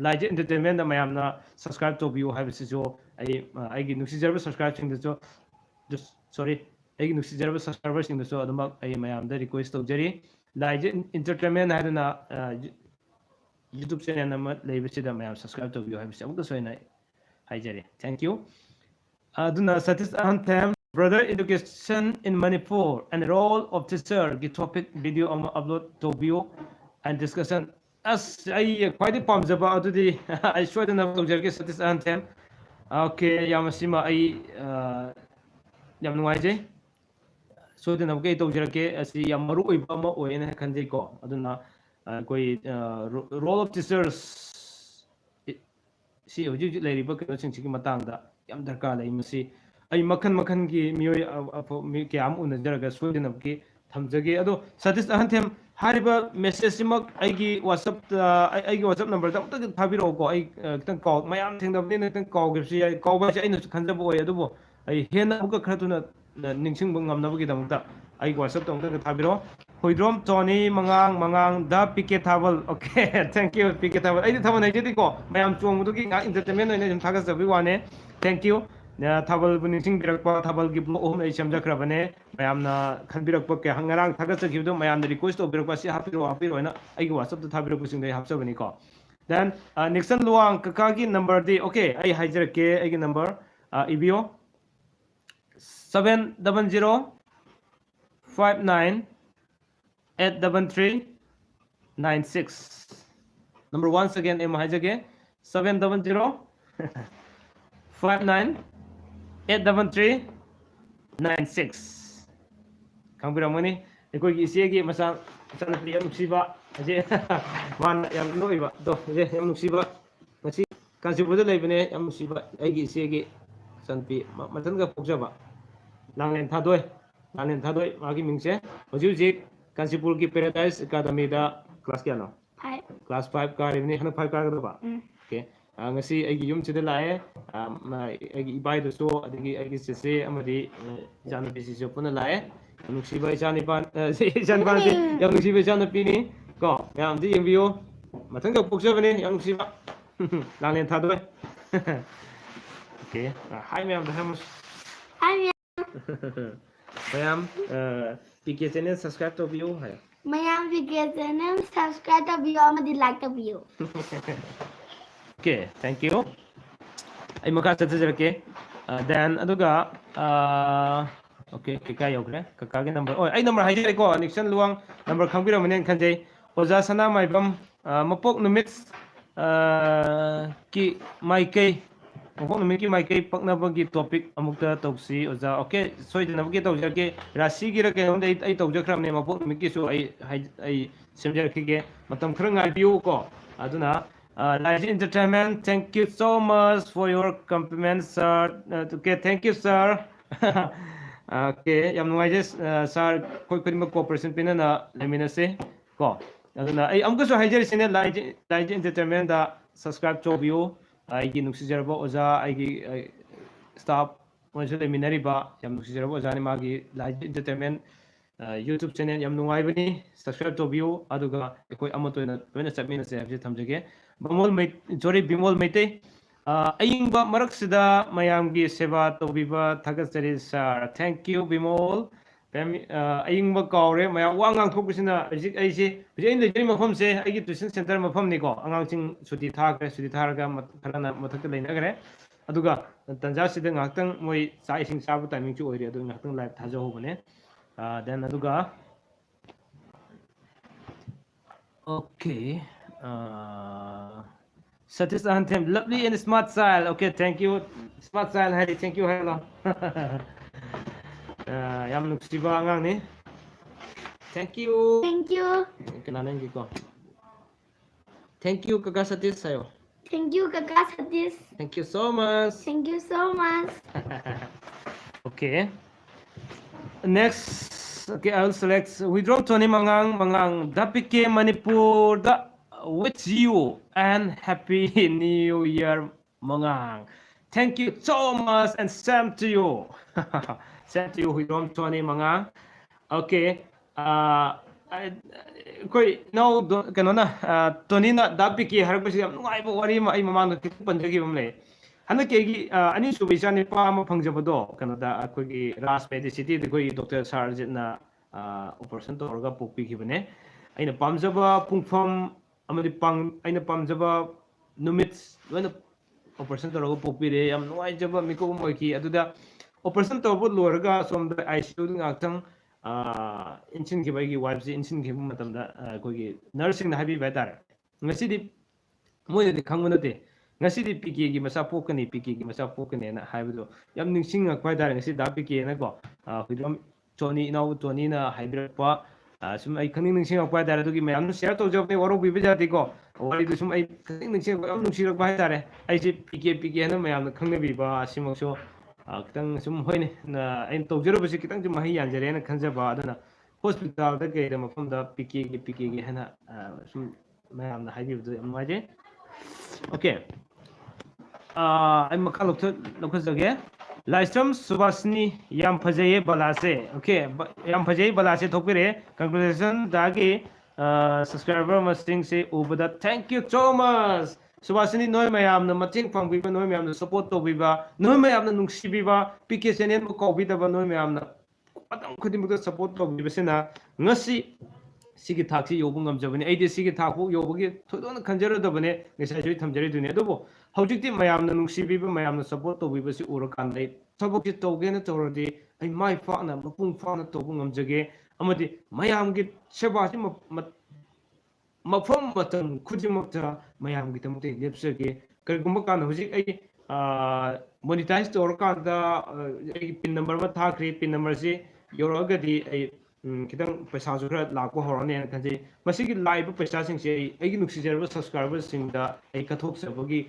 Laiz entertainment मयामना सब्सक्राइब तोबियो हाइबसिसो अꯩꯒꯤ नुसिजरबा सब्सक्राइब सिंदसो सॉरी अꯩꯒꯤ नुसिजरबा सब्सक्राइबर सिंदसो अदुमक अꯩ मयामदा रिक्वेस्ट तौजरी लाइज इंटरटेनमेंट हाइदना यूट्यूब चैनल अमा लेबसिदा मयाम सब्सक्राइब तौबियो हाइबसि अमुक सोयना हाइजरी थैंक यू अदुना Satish Ahanthem brother education in Manipur and role of teacher की टॉपिक वीडियो अमा अपलोड तौबियो एंड डिस्कशन अस अई ख्वाइदि पामजबा अदुदि अई सोयदना तौजरगे सतीश अहंथेम ओके यामसिमा अई याम नुवाइजे सोयदना कई तौजरगे असि याम मरु ओइबा अमा ओयना खनजेको अदुना कोई रोल ऑफ टीचर्स सी हजिक लेरिबा कनोसिंगसिगी मतांगदा याम दरकार लई मसी अई मखन मखन की मियोय क्याम उनजरगा सोयदनबकी थमजगे अदो सतीश अहंथेम हारिबा मेसेज सिमक अईगी व्हाट्सएप नंबर दा अमतक थाबिरो को अई खतंग कॉल मयाम थेंगदबने नतंग कॉल गिबसि अई कॉल बासे अईना खंजब ओय अदुबो अई हेना अमुक खरतुना निंगसिंग ngamnabagi damta अई व्हाट्सएप दा अमतक थाबिरो होइद्रोम टोनी मंगांग मंगांग दा पीके थाबल ओके थैंक यू पीके थाबल अई थाबल नाइजेदी को मयाम चोंगदुगी nga entertainment ओइना थागजबि वाने थैंक यू ꯊꯥꯕꯜꯕꯨ ꯅꯤꯡꯁꯤꯡꯕꯤꯔꯛꯄ ꯊꯥꯕꯜꯒꯤ ꯕ꯭ꯂꯣꯛ ꯑꯍꯨꯝ ꯑꯩ ꯁꯦꯝꯖꯈ꯭ꯔꯕꯅꯦ ꯃꯌꯥꯝꯅ ꯈꯟꯕꯤꯔꯛꯄ ꯀꯌꯥ ꯉꯔꯥꯡ ꯊꯥꯒꯠꯆꯈꯤꯕꯗꯣ ꯃꯌꯥꯝꯅ ꯔꯤꯀ꯭ꯋꯦꯁ ꯇꯧꯕꯤꯔꯛꯄ ꯁꯤ ꯍꯥꯞꯄꯤꯔꯛꯑꯣ ꯍꯥꯞꯄꯤꯔꯛꯑꯣꯅ ꯑꯩꯒꯤ ꯋꯥꯆꯞꯇ ꯊꯥꯕꯤꯔꯛꯄꯁꯤꯡꯗꯣ ꯑꯩ ꯍꯥꯞꯆꯕꯅꯤꯀꯣ then ꯅꯤꯛꯁꯟ ꯂꯨꯋꯥꯡ ꯀꯀꯥꯒꯤ ꯅꯝꯕꯔꯗꯤ ꯑꯣꯀꯦ ꯑꯩ ꯍꯥꯏꯖꯔꯛꯀꯦ ꯑꯩꯒꯤ ꯅꯝꯕꯔ ꯏꯕꯤꯌꯣ 700598396 number once again em haijage 700598396 ꯈꯪꯕꯤꯔꯝꯒꯅꯤ ꯑꯩꯈꯣꯏꯒꯤ ꯏꯆꯦꯒꯤ ꯃꯆꯥꯅꯨꯄꯤ ꯌꯥꯝ ꯅꯨꯡꯁꯤꯕ ꯑꯁꯤ ꯃꯥꯅ ꯌꯥꯝ ꯅꯣꯏꯕ ꯑꯗꯣ ꯌꯥꯝ ꯅꯨꯡꯁꯤꯕ ꯉꯁꯤ ꯀꯥꯟꯆꯤꯄꯨꯔꯗ ꯂꯩꯕꯅꯦ ꯌꯥꯝ ꯅꯨꯡꯁꯤꯕ ꯑꯩꯒꯤ ꯏꯆꯦꯒꯤ ꯃꯆꯥꯅꯨꯄꯤ ꯃꯊꯟꯒ ꯄꯣꯛꯆꯕ ꯂꯥꯡꯂꯦꯟ ꯊꯥꯗꯣꯏ ꯃꯥꯒꯤ ꯃꯤꯡꯁꯦ ꯍꯧꯖꯤꯛ ꯍꯧꯖꯤꯛ ꯀꯥꯟꯆꯤꯄꯨꯔꯒꯤ ꯄꯦꯔꯥꯗꯥꯏꯁ ꯑꯦꯀꯥꯗꯃꯤꯗ ꯀ꯭ꯂꯥꯁ ꯀꯌꯥꯅꯣ ꯀ꯭ꯂꯥꯁ 5 ꯀꯥꯔꯤꯕꯅꯤ ꯍꯟꯗꯛ 5 ꯀꯥꯒꯗꯕ ꯑꯣꯀꯦ ꯉꯁꯤ ꯑꯩꯒꯤ ꯌꯨꯝꯁꯤꯗ ꯂꯥꯛꯑꯦ ꯑꯩꯒꯤ ꯏꯕꯥꯏꯗꯨꯁꯨ ꯑꯗꯒꯤ ꯑꯩꯒꯤ ꯆꯦꯆꯦ ꯑꯃꯗꯤ ꯏꯆꯥꯅꯨꯄꯤꯁꯤꯁꯨ ꯄꯨꯟꯅ ꯂꯥꯛꯑꯦ ꯌꯥꯝ ꯅꯨꯡꯁꯤꯕ ꯏꯆꯥꯅꯨꯄꯥꯁꯦ ꯌꯥꯝ ꯅꯨꯡꯁꯤꯕ ꯏꯆꯥꯅꯨꯄꯤꯅꯤ ꯀꯣ ꯃꯌꯥꯝ ꯑꯝꯇ ꯌꯦꯡꯕꯤꯌꯨ ꯃꯊꯪꯗ ꯄꯣꯛꯆꯕꯅꯤ ꯌꯥꯝ ꯅꯨꯡꯁꯤꯕ ꯂꯥꯡꯂꯦꯟ ꯊꯥꯗꯣꯏ 오케이. 하이면 한번 하이면 ma'am PK channel subscribe to view hai ma'am PK channel subscribe to view amadi like to view okay thank you ai maka chajarake then aduga okay kika yogre kaka ge number oi ai number haijare ko nixon luang number khangbiramane khanjai oja sana maibam mapok numit ki maikei ꯃꯐꯝ ꯅꯨꯃꯤꯠꯀꯤ ꯃꯥꯏꯀꯩ ꯄꯛꯅꯕꯒꯤ topic ꯑꯃꯨꯛꯇ ꯇꯧꯁꯤ ꯑꯣꯖꯥ okay ꯁꯣꯏꯗꯅꯕꯒꯤ ꯇꯧꯖꯔꯒꯦ ꯔꯥꯁꯤꯒꯤꯔ ꯀꯩꯅꯣꯝꯗ ꯑꯩ ꯇꯧꯖꯈ꯭ꯔꯕꯅꯦ ꯃꯄꯣꯛ ꯅꯨꯃꯤꯠꯀꯤꯁꯨ ꯑꯩ ꯁꯦꯝꯖꯔꯛꯈꯤꯒꯦ ꯃꯇꯝ ꯈꯔ ꯉꯥꯏꯕꯤꯌꯨꯀꯣ ꯑꯗꯨꯅ life entertainment thank you so much for your compliments sir okay thank you sir okay ꯌꯥꯝ ꯅꯨꯡꯉꯥꯏꯖꯩ ꯁꯥꯔ ꯑꯩꯈꯣꯏ ꯈꯨꯗꯤꯡꯃꯛ ꯀooperation ꯄꯤꯅꯅ ꯂꯩꯃꯤꯟꯅꯁꯦ ꯀꯣ ꯑꯗꯨꯅ ꯑꯩ ꯑꯃꯨꯛꯀꯁꯨ ꯍꯥꯏꯖꯔꯤꯁꯤꯅꯦ ꯂꯥꯏꯐ entertainmentꯗ ꯁꯕꯁꯀ꯭ꯔꯥꯏꯕ ꯇꯧꯕꯤꯌꯨ ꯑꯩꯒꯤ ꯅꯨꯡꯁꯤꯖꯔꯕ ꯑꯣꯖꯥ ꯑꯩꯒꯤ ꯁ꯭ꯇꯥꯐ ꯑꯣꯏꯅꯁꯨ ꯂꯩꯃꯤꯟꯅꯔꯤꯕ ꯌꯥꯝ ꯅꯨꯡꯁꯤꯖꯔꯕ ꯑꯣꯖꯥꯅꯤ ꯃꯥꯒꯤ ꯂꯥꯏꯐ entertainment ꯌꯨꯇ꯭ꯌꯨꯕ ꯆꯦꯅꯦꯜ ꯌꯥꯝ ꯅꯨꯡꯉꯥꯏꯕꯅꯤ ꯁꯕꯁꯀ꯭ꯔꯥꯏꯕ ꯇꯧꯕꯤꯌꯨ ꯑꯗꯨꯒ ꯑꯩꯈꯣꯏ ꯑꯃꯠꯇ ꯑꯣꯏꯅ ꯂꯣꯏꯅ ꯆꯠꯃꯤꯟꯅꯁꯦ ꯍꯥꯏꯕꯁꯤ ꯊꯝꯖꯒꯦ ꯕꯤꯃꯣꯜ ꯃꯩꯇꯩ ꯑꯏꯪꯕ ꯃꯔꯛꯁꯤꯗ ꯃꯌꯥꯝꯒꯤ ꯁꯦꯕꯥ ꯇꯧꯕꯤꯕ ꯊꯥꯒꯠꯆꯔꯤ ꯁꯥꯔ ꯊꯦꯡꯛ ꯌꯨ ꯕꯤꯃꯣꯜ ꯑꯏꯪꯕ ꯀꯥꯎꯔꯦ ꯃꯌꯥꯝ ꯋꯥ ꯉꯥꯡꯊꯣꯛꯄꯁꯤꯅ ꯍꯧꯖꯤꯛ ꯑꯩꯁꯦ ꯍꯧꯖꯤꯛ ꯑꯩꯅ ꯂꯩꯖꯔꯤ ꯃꯐꯝꯁꯦ ꯑꯩꯒꯤ ꯇꯨꯏꯁꯟ ꯁꯦꯟꯇꯔ ꯃꯐꯝꯅꯤꯀꯣ ꯑꯉꯥꯡꯁꯤꯡ ꯁꯨꯇꯤ ꯊꯥꯈ꯭ꯔꯦ ꯁꯨꯇꯤ ꯊꯥꯔꯒ ꯈꯔꯅ ꯃꯊꯛꯇ ꯂꯩꯅꯈ꯭ꯔꯦ ꯑꯗꯨꯒ ꯇꯟꯖꯥꯁꯤꯗ ꯉꯥꯏꯍꯥꯛꯇꯪ ꯃꯣꯏ ꯆꯥꯛ ꯏꯁꯤꯡ ꯆꯥꯕ ꯇꯥꯏꯃꯤꯡꯁꯨ ꯑꯣꯏꯔꯦ ꯑꯗꯨ ꯉꯥꯏꯍꯥꯛꯇꯪ live ꯊꯥꯖꯍꯧꯕꯅꯦ then aduga okay Satish Anthem lovely and smart child okay thank you smart child hai thank you hello yam nuksiba angang ni thank you kenana ngi ko thank you kaka Satish sayo thank you kaka Satish thank you so much okay next okay I'll select withdraw Tony Mangang Dapike Manipur da with you and happy new year Mangang thank you so much and same to you same to you withdraw Tony Mangang okay ꯑꯩꯈꯣꯏ ꯏꯅꯥꯎ ꯀꯩꯅꯣꯅ ꯇꯣꯅꯤꯅ ꯗꯥꯄꯤꯀꯦ ꯍꯥꯏꯔꯛꯄꯁꯤ ꯌꯥꯝ ꯅꯨꯡꯉꯥꯏꯕ ꯋꯥꯔꯤ ꯑꯃ ꯑꯩ ꯃꯃꯥꯡꯗ ꯈꯤꯇꯪ ꯄꯟꯖꯈꯤꯕ ꯑꯃ ꯂꯩ ꯍꯟꯗꯛꯀꯤ ꯑꯩꯒꯤ ꯑꯅꯤꯁꯨꯕ ꯏꯆꯥ ꯅꯨꯄꯥ ꯑꯃ ꯐꯪꯖꯕꯗꯣ ꯀꯩꯅꯣꯗ ꯑꯩꯈꯣꯏꯒꯤ ꯔꯥꯖ ꯃꯦꯗꯤꯁꯤꯇꯤꯗ ꯑꯩꯈꯣꯏꯒꯤ ꯗꯣꯛꯇꯔ ꯁꯥꯔꯖꯤꯠꯅ ꯑꯣꯄꯔꯦꯁꯟ ꯇꯧꯔꯒ ꯄꯣꯛꯄꯤꯈꯤꯕꯅꯦ ꯑꯩꯅ ꯄꯥꯝꯖꯕ ꯄꯨꯡꯐꯝ ꯑꯃꯗꯤ ꯑꯩꯅ ꯄꯥꯝꯖꯕ ꯅꯨꯃꯤꯠ ꯂꯣꯏꯅ ꯑꯣꯄꯔꯦꯁꯟ ꯇꯧꯔꯒ ꯄꯣꯛꯄꯤꯔꯦ ꯌꯥꯝ ꯅꯨꯡꯉꯥꯏꯖꯕ ꯃꯤꯀꯨꯞ ꯑꯃ ꯑꯣꯏꯈꯤ ꯑꯗꯨꯗ ꯑꯣꯄꯔꯦꯁꯟ ꯇꯧꯕ ꯂꯣꯏꯔꯒ ꯁꯣꯝꯗ ICUꯗ ꯉꯥꯏꯍꯥꯛꯇꯪ ꯏꯟꯁꯤꯟꯈꯤꯕ ꯑꯩꯒꯤ ꯋꯥꯏꯐꯁꯤ ꯏꯟꯁꯤꯟꯈꯤꯕ ꯃꯇꯝꯗ ꯑꯩꯈꯣꯏꯒꯤ ꯅꯔꯁꯁꯤꯡꯅ ꯍꯥꯏꯕꯤꯕ ꯍꯥꯏꯇꯥꯔꯦ ꯉꯁꯤꯗꯤ ꯃꯣꯏꯅꯗꯤ ꯈꯪꯕ ꯅꯠꯇꯦ ꯉꯁꯤꯗꯤ PKꯒꯤ ꯃꯆꯥ ꯄꯣꯛꯀꯅꯤ PKꯒꯤ ꯃꯆꯥ ꯄꯣꯛꯀꯅꯤꯅ ꯍꯥꯏꯕꯗꯣ ꯌꯥꯝ ꯅꯤꯡꯁꯤꯡꯉꯛꯄ ꯍꯥꯏꯇꯥꯔꯦ ꯉꯁꯤ ꯗꯥ PKꯅꯀꯣ ꯍꯨꯏꯗ꯭ꯔꯣꯝ ꯇꯣꯅꯤ ꯏꯅꯥꯎ ꯇꯣꯅꯤꯅ ꯍꯥꯏꯕꯤꯔꯛꯄ ꯁꯨꯝ ꯑꯩ ꯈꯪꯅꯤꯡ ꯅꯤꯡꯁꯤꯡꯉꯛꯄ ꯍꯥꯏꯇꯥꯔꯦ ꯑꯗꯨꯒꯤ ꯃꯌꯥꯝꯅ ꯁꯤꯌꯔ ꯇꯧꯖꯕꯅꯦ ꯋꯥꯔꯧꯕꯤꯕ ꯌꯥꯗꯦꯀꯣ ꯋꯥꯔꯤꯗꯨ ꯁꯨꯝ ꯑꯩ ꯈꯪꯅꯤꯡ ꯅꯤꯡꯁꯤꯡꯉꯛꯄ ꯌꯥꯝ ꯅꯨꯡꯁꯤꯔꯛꯄ ꯍꯥꯏꯇꯥꯔꯦ ꯑꯩꯁꯦ PK ꯍꯥꯏꯅ ꯃꯌꯥꯝꯅ ꯈꯪꯅꯕꯤꯕ ꯑꯁꯤꯃꯛꯁꯨ खितंग सुम होइने अइन तौजरबसे खितंग जो मही यानजरेना खंजबा अदना हॉस्पिटल दा गैर मफम दा पीके गी हना सुम मयामना हाइबिबदो याम माजे ओके आई मखा लखजगे लाइस्टम सुभाषनी याम फजये बलासे ओके याम फजये बलासे थोकरे कंग्रेचुलेशन दागी सब्सक्राइबर मस्टिंग से उबदा thank you so much Subhasini noi mayamna matching pangbiba noi mayamna support tobiba noi mayamna nungsibiba PK channel mo kawbidaba noi mayamna patam khudimukta support tobiba sina ngasi sigi thaksi yobu ngamjabani aide sigi thakbu yobugi thodona khanjaradabane ngisai joi thamjari dune adobo hojikti mayamna nungsibiba mayamna support tobiba si urakandai sabokti togena torodi ai mai faana mapung faana tobu ngamjage amadi mayamgi sebasi mafam matam khudimukta mayamgi tamte lepsage karigumba kan hojik ai monetize torkanda ai pin number ma thakri pin number si yoragadi ai kitang paisa ju khara lakko horone an kanjai masigi live paisa sing se ai gi nuksijar subscribers sing da ai kathok sabagi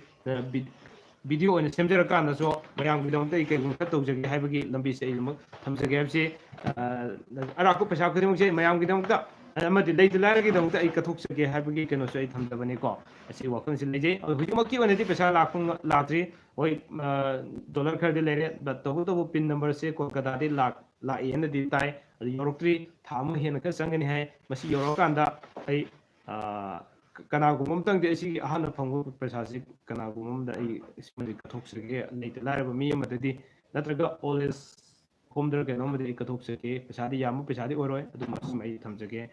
video on semjara kan so mayam gi dong dai kai gum khatok jagi haibagi lambi se ilmu thamjage habse ara ko paisa khudimuk se mayam gi dong da amadi lei dulai gi dong da ai kathok sage haibagi keno so ai thamdabane ko asi wakon se leje hujuma ki onedi paisa lakhung latri oi dollar khar de lere but to pin number se kolkata de la ena di tai yorokri thamu hen ka sangani hai masi yorokanda ai kana gumam tang de si ahana phangu prasasi kana gumam da ai ismari kathok sege leite laraba mi amadadi natraga always homder ke nomade kathok sege pesadi yamu pesadi oroi adu mas mai thamjage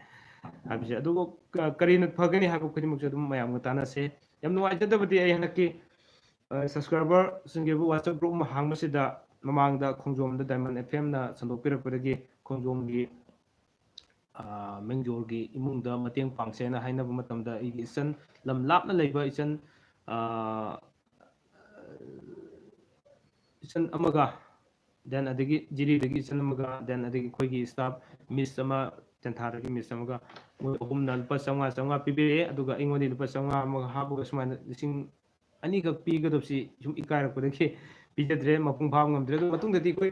habise adu karin phagani ha ko khudimuk adum mayam ga tana se yam nuai jadabadi ai hanaki subscriber singebu whatsapp group ma hangmasida mamangda khongjom da diamond fm na sandopirapadagi khongjomgi mengjorgi imungda mateng pangsena hainaba matamda igi isan lam lapna leiba isan isan amaga then adagi jiri dagi isan amaga then adagi khoigi staff miss ama tentharagi miss amaga humna lupa sanga pibire aduga ingoni lupa sanga amaga habuga sumana lising ani ka pigadopsi sum ikarakpadagi pijadre mapung pham ngamdre matungdadi koi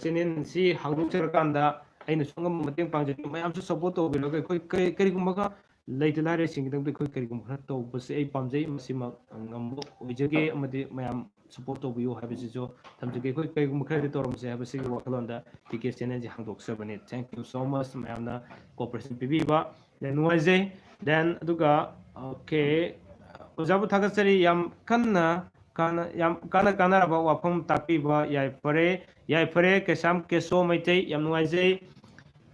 channel si hangdok charakanda aina sungam mateng pangje mayam su support to biloga koi karigumba leite lare singdam koi karigumba khara to base ai pamjai masima ngambo oijage amadi mayam support to biyo habisi jo thamjage koi karigumba khara torom se habisi wakalonda PK channel ji hangdok sabane thank you so much mayam na cooperation pibiba then waje then aduga okay ojabu thagasari yam kanna kana raba wafam takiba yai pare kesam keso maitei yam nuaijei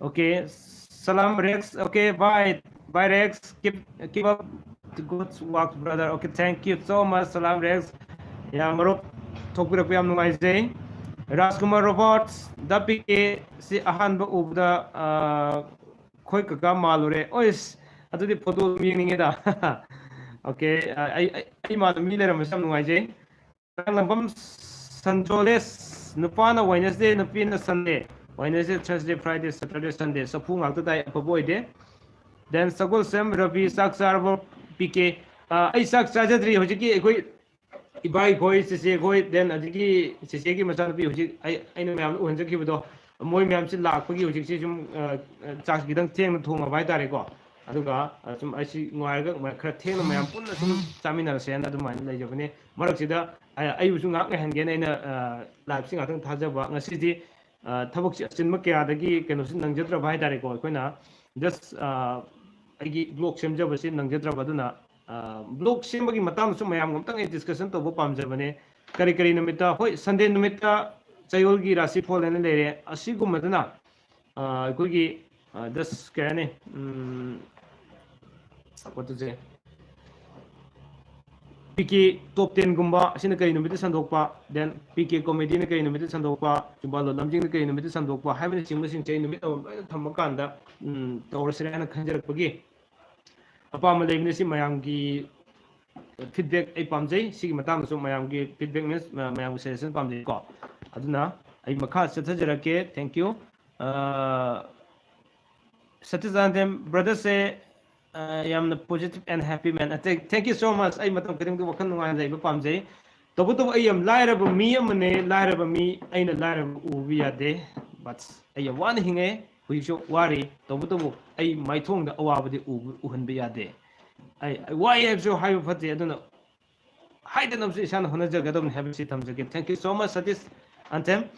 okay salam Rex okay bye Rex keep up the good work brother okay thank you so much salam Rex ya marop thokpira yam nuaijei Rajkumar robots dapike si ahanba ubda khoi kaka malure ois adudi photo mingninge da okay ai ma mi le ram sam nuai je lambam sanjoles nupana wednesday nupina sunday wednesday thursday friday saturday sunday sapu ngak ta ai boy de then sagol sem ravi saksar bo pk ai sak sajadri hojiki koi ibai koi se koi then adiki se ki masal bi hoji ai no myam unja ki bodo moi myam si lak pagi hoji se jum chak gi dang theng thong bai tare ko aduga sum asi ngoarga khara theng mayam punna sum chamina sen adu man lai jabane marak sida ai usu ngak han gen aina live sing atang thajaba ngasi di thabok chin ma kya dagi keno sin nangjatra bai tare ko koina just aigi blog semjaba sin nangjatra baduna blog sembagi matam sum mayam ngam discussion to bo pamjabane kari numita hoi sunday numita chayolgi rasi phol ene lere asigumadana kogi just kane what to say PK top 10 gumba asina kai numita sandokpa then PK comedy na kai numita sandokpa jumbalo lamjing na kai numita sandokpa haibani singmasing chay numita thamakanda tawrasira na khanjarakpagi apama leibne si mayamgi feedback ai pamjai sigi matam so mayamgi feedback means mayam suggestion pamjai ko aduna ai makha chathajarake thank you Satyajantam brother say I am positive and happy man thank you so much ai matam kading du wakhan nungai jai ba pamjai tobu ai am lairaba mi amane lairaba mi aina lairaba ubi yade but ai wan hinge huisho wari tobu ai maithong da awabadi uhanbe yade ai why have so high fati aduna hide nam se san hona jaga dom have si thamjage thank you so much Satish Antem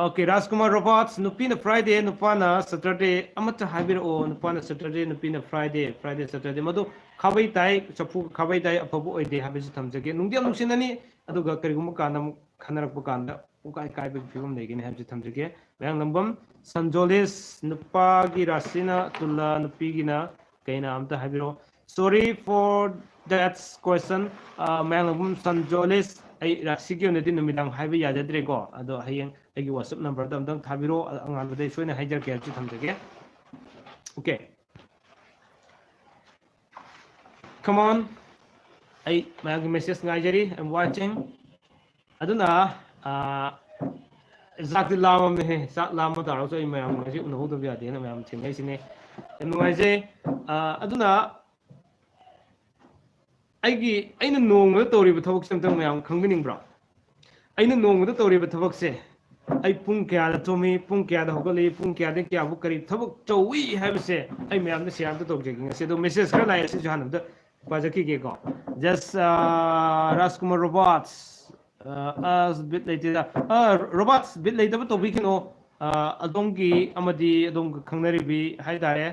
Okay, Rajkumar Robots, Nupina Friday, Nupana Saturday, Amata Habiro, Nupana Saturday, Nupina Friday, Friday, Saturday, Madu, Kabai Tai, Chapu, Kabai Tai, Apabu, they have his thumbs again. Nundia Lucinani, Aduga Karimukanam, Kanarakukanda, Ukai Kai, Film, they can have the thumbs again. Langambum, Sanjolis, Nupagi Rasina, Tula, Nupigina, Kaina Amta Habiro. Sorry for that question, Malangum Sanjolis. ꯑꯩ ꯔꯥꯁꯤꯒꯤ ꯑꯣꯏꯅꯗꯤ ꯅꯨꯃꯤꯗꯥꯡ ꯍꯥꯏꯕ ꯌꯥꯖꯗ꯭ꯔꯦꯀꯣ ꯑꯗꯣ ꯍꯌꯦꯡ ꯑꯩꯒꯤ ꯋꯥꯆꯞ ꯅꯝꯕꯔꯗ ꯑꯝꯇꯪ ꯊꯥꯕꯤꯔꯣ ꯑꯉꯥꯡꯕꯗ ꯁꯣꯏꯅ ꯍꯥꯏꯖꯔꯛꯀꯦ ꯍꯥꯏꯕꯁꯤ ꯊꯝꯖꯒꯦ ꯑꯣꯀꯦ come on ꯑꯩ ꯃꯌꯥꯝꯒꯤ ꯃꯦꯁꯦꯖ ꯉꯥꯏꯖꯔꯤ I'm watching ꯑꯗꯨꯅ ꯆꯥꯛꯇꯤ ꯂꯥꯝꯃꯝꯃꯦꯍꯦ ꯆꯥꯛ ꯂꯥꯝꯕ ꯇꯥꯔꯒꯁꯨ ꯑꯩ ꯃꯌꯥꯝ ꯉꯁꯤ ꯎꯅꯍꯧꯗꯕ ꯌꯥꯗꯦꯅ ꯃꯌꯥꯝ ꯊꯦꯡꯅꯩꯁꯤꯅꯦ ꯌꯥꯝ ꯅꯨꯡꯉꯥꯏꯖꯩ ꯑꯗꯨꯅ ꯑꯩꯅ ꯅꯣꯡꯃꯗ ꯇꯧꯔꯤꯕ ꯊꯕꯛꯁꯦ ꯑꯝꯇꯪ ꯃꯌꯥꯝ ꯈꯪꯕꯤꯅꯤꯡꯕ꯭ꯔꯣ ꯑꯩꯅ ꯅꯣꯡꯃꯗ ꯇꯧꯔꯤꯕ ꯊꯕꯛꯁꯦ ꯑꯩ ꯄꯨꯡ ꯀꯌꯥꯗ ꯇꯨꯝꯃꯤ ꯄꯨꯡ ꯀꯌꯥꯗ ꯍꯧꯒꯠꯂꯤ ꯄꯨꯡ ꯀꯌꯥꯗꯒꯤ ꯀꯌꯥꯕꯨ ꯀꯔꯤ ꯊꯕꯛ ꯇꯧꯏ ꯍꯥꯏꯕꯁꯦ ꯑꯩ ꯃꯌꯥꯝꯗ ꯁꯤꯌꯔ ꯑꯝꯇ ꯇꯧꯖꯒꯦ ꯉꯁꯤ ꯑꯗꯣ ꯃꯦꯁꯦꯖ ꯈꯔ ꯂꯥꯛꯑꯦ ꯁꯤꯁꯨ ꯍꯥꯟꯅ ꯑꯝꯇ ꯄꯥꯖꯈꯤꯒꯦꯀꯣ ꯖꯁ ꯔꯥꯖꯀꯨꯃꯥꯔ ꯔꯣꯕꯣꯠꯁ ꯑꯁ ꯕꯤꯠ ꯂꯩꯇꯦꯗ ꯔꯣꯕꯣꯠꯁ ꯕꯤꯠ ꯂꯩꯇꯕ ꯇꯧꯕꯤꯈꯤꯅꯣ ꯑꯗꯣꯝꯒꯤ ꯑꯃꯗꯤ ꯑꯗꯣꯝꯒ ꯈꯪꯅꯔꯤꯕꯤ ꯍꯥꯏꯇꯥꯔꯦ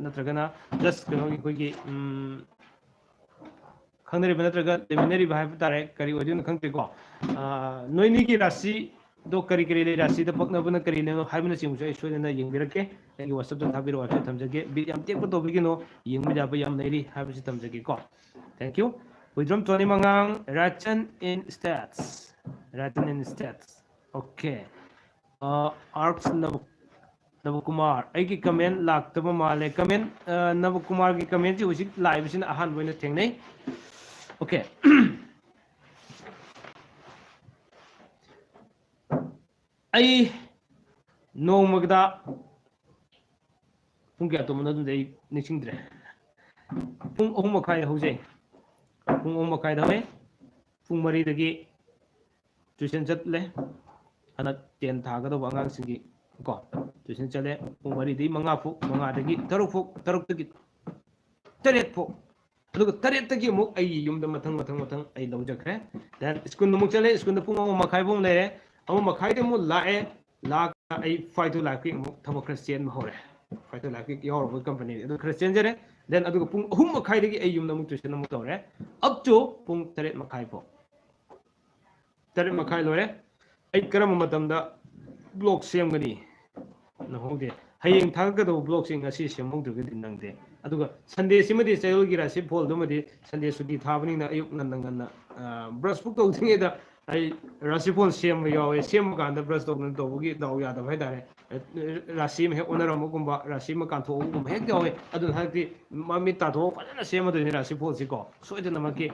ꯅꯠꯇ꯭ꯔꯒꯅ ꯖꯁ ꯀꯩꯅꯣꯒꯤ ꯑꯩꯈꯣꯏꯒꯤ ꯈꯪꯅꯔꯤꯕ ꯅꯠꯇ꯭ꯔꯒ ꯂꯩꯃꯤꯟꯅꯔꯤꯕ ꯍꯥꯏꯕ ꯇꯥꯔꯦ ꯀꯔꯤ ꯑꯣꯏꯗꯣꯏꯅꯣ ꯈꯪꯗꯦꯀꯣ ꯅꯣꯏꯅꯤꯒꯤ ꯔꯥꯁꯤꯗꯣ ꯀꯔꯤ ꯀꯔꯤ ꯂꯩ ꯔꯥꯁꯤꯗ ꯄꯛꯅꯕꯅ ꯀꯔꯤꯅꯣ ꯍꯥꯏꯕꯅꯆꯤꯡꯕꯁꯨ ꯑꯩ ꯁꯣꯏꯗꯅ ꯌꯦꯡꯕꯤꯔꯛꯀꯦ ꯑꯩꯒꯤ ꯋꯥꯆꯞꯇ ꯊꯥꯕꯤꯔꯛꯑꯣ ꯍꯥꯏꯕꯁꯤ ꯊꯝꯖꯒꯦ ꯕꯤꯠ ꯌꯥꯝ ꯇꯦꯛꯄ ꯇꯧꯕꯤꯒꯅꯣ ꯌꯦꯡꯕ ꯌꯥꯕ ꯌꯥꯝ ꯂꯩꯔꯤ ꯍꯥꯏꯕꯁꯤ ꯊꯝꯖꯒꯦꯀꯣ ꯊꯦꯡꯛ ꯌꯨ ꯋꯤꯗ꯭ꯔꯣꯝ ꯇꯣꯅꯤ ꯃꯉꯥꯡ ꯔꯥꯆꯟ ꯏꯟ ꯁ꯭ꯇꯦꯠꯁ ꯔꯥꯆꯟ ꯏꯟ ꯁ꯭ꯇꯦꯠꯁ ꯑꯣꯀꯦ ꯑꯥꯔꯠꯁ ꯅꯕꯀꯨꯃꯥꯔ ꯑꯩꯒꯤ ꯀꯃꯦꯟ ꯂꯥꯛꯇꯕ ꯃꯥꯜꯂꯦ ꯀꯃꯦꯟ ꯅꯕꯀꯨꯃꯥꯔꯒꯤ ꯀꯃꯦꯟꯁꯤ ꯍꯧꯖꯤꯛ ꯂꯥꯛꯏꯕꯁꯤꯅ ꯑꯍꯥꯟꯕ ꯑꯣꯏꯅ ꯊꯦꯡꯅꯩ ꯑꯣꯀꯦ ꯑꯩ ꯅꯣꯡꯃꯒꯗ ꯄꯨꯡ ꯀꯌꯥ ꯇꯨꯝꯕꯅꯣ ꯑꯗꯨꯗꯤ ꯑꯩ ꯅꯤꯡꯁꯤꯡꯗ꯭ꯔꯦ ꯄꯨꯡ 3:30 ꯍꯧꯖꯩ ꯄꯨꯡ 3:30 ꯍꯧꯋꯦ ꯄꯨꯡ 4ꯗꯒꯤ ꯇ꯭ꯌꯨꯁꯟ ꯆꯠꯂꯦ ꯍꯟꯗꯛ 10 ꯊꯥꯒꯗꯧꯕ ꯑꯉꯥꯡꯁꯤꯡꯒꯤ ꯀꯣ ꯇ꯭ꯌꯨꯁꯟ ꯆꯠꯂꯦ ꯄꯨꯡ 4ꯗꯒꯤ 5 ꯐꯥꯎ 5ꯗꯒꯤ 6 ꯐꯥꯎ 6ꯗꯒꯤ 8 ꯐꯥꯎ ꯑꯗꯨꯒ 8ꯗꯒꯤ ꯑꯃꯨꯛ ꯑꯩꯒꯤ ꯌꯨꯝꯗ ꯃꯊꯪ ꯑꯩ ꯂꯧꯖꯈ꯭ꯔꯦ ꯗꯦꯟ ꯁ꯭ꯀꯨꯜꯗ ꯑꯃꯨꯛ ꯆꯠꯂꯦ ꯁ꯭ꯀꯨꯜꯗ ꯄꯨꯡ 3:30 ꯐꯥꯎ ꯂꯩꯔꯦ 3:30ꯗ ꯑꯃꯨꯛ ꯂꯥꯛꯑꯦ ꯂꯥꯛꯑꯒ ꯑꯩ ꯐꯥꯏꯠ ꯇꯨ ꯂꯥꯏꯐꯀꯤ ꯑꯃꯨꯛ ꯊꯕꯛ ꯈꯔ ꯆꯦꯟꯕ ꯍꯧꯔꯦ ꯐꯥꯏꯠ ꯇꯨ ꯂꯥꯏꯐꯀꯤ ꯌꯥꯎꯔꯕ ꯀꯝꯄꯅꯤ ꯑꯗꯨ ꯈꯔ ꯆꯦꯟꯖꯔꯦ ꯗꯦꯟ ꯑꯗꯨꯒ ꯄꯨꯡ 3:30ꯗꯒꯤ ꯑꯩ ꯌꯨꯝꯗ ꯑꯃꯨꯛ ꯇ꯭ꯌꯨꯁꯟ ꯑꯃꯨꯛ ꯇꯧꯔꯦ ꯑꯞ ꯇꯨ ꯄꯨꯡ 8:30 ꯐꯥꯎ 8:30 ꯂꯣꯏꯔꯦ ꯑꯩ ꯀꯔꯝꯕ ꯃꯇꯝꯗ ꯕ꯭ꯂꯣꯛ ꯁꯦꯝꯒꯅꯤ ꯅꯪꯍꯧꯗꯦ ꯍꯌꯦꯡ ꯊꯥꯒꯠꯀꯗꯧꯕ ꯕ꯭ꯂꯣꯛꯁꯤꯡ ꯉꯁꯤ ꯁꯦꯝꯍꯧꯗ꯭ꯔꯒꯗꯤ ꯅꯪꯗꯦ ꯑꯗꯨꯒ ꯁꯟꯗꯦꯁꯤꯃꯗꯤ ꯆꯌꯣꯜꯒꯤ ꯔꯥꯁꯤ ꯐꯣꯜꯗꯨꯃꯗꯤ ꯁꯟꯗꯦ ꯁꯨꯇꯤ ꯊꯥꯕꯅꯤꯅ ꯑꯌꯨꯛ ꯉꯟꯅ ꯕ꯭ꯔꯁ ꯐꯨꯛ ꯇꯧꯗ꯭ꯔꯤꯉꯩꯗ ꯑꯩ ꯔꯥꯁꯤꯐꯣꯜ ꯁꯦꯝꯕ ꯌꯥꯎꯋꯦ ꯁꯦꯝꯕ ꯀꯥꯟꯗ ꯕ꯭ꯔꯁ ꯇꯧꯕꯒꯤ ꯗꯥꯎ ꯌꯥꯗꯕ ꯍꯥꯏꯇꯥꯔꯦ ꯔꯥꯁꯤ ꯑꯃ ꯍꯦꯛ ꯑꯣꯟꯅꯔꯝꯕꯒꯨꯝꯕ ꯔꯥꯁꯤ ꯑꯃ ꯀꯥꯟꯊꯣꯛꯑꯕꯒꯨꯝꯕ ꯍꯦꯛ ꯌꯥꯎꯋꯦ ꯑꯗꯨꯅ ꯍꯟꯗꯛꯇꯤ ꯃꯃꯤꯠ ꯇꯥꯊꯣꯛꯑꯒ ꯐꯖꯅ ꯁꯦꯝꯃꯗꯣꯏꯅꯤ ꯔꯥꯁꯤꯐꯣꯜꯁꯤꯀꯣ ꯁꯣꯏꯗꯅꯃꯛꯀꯤ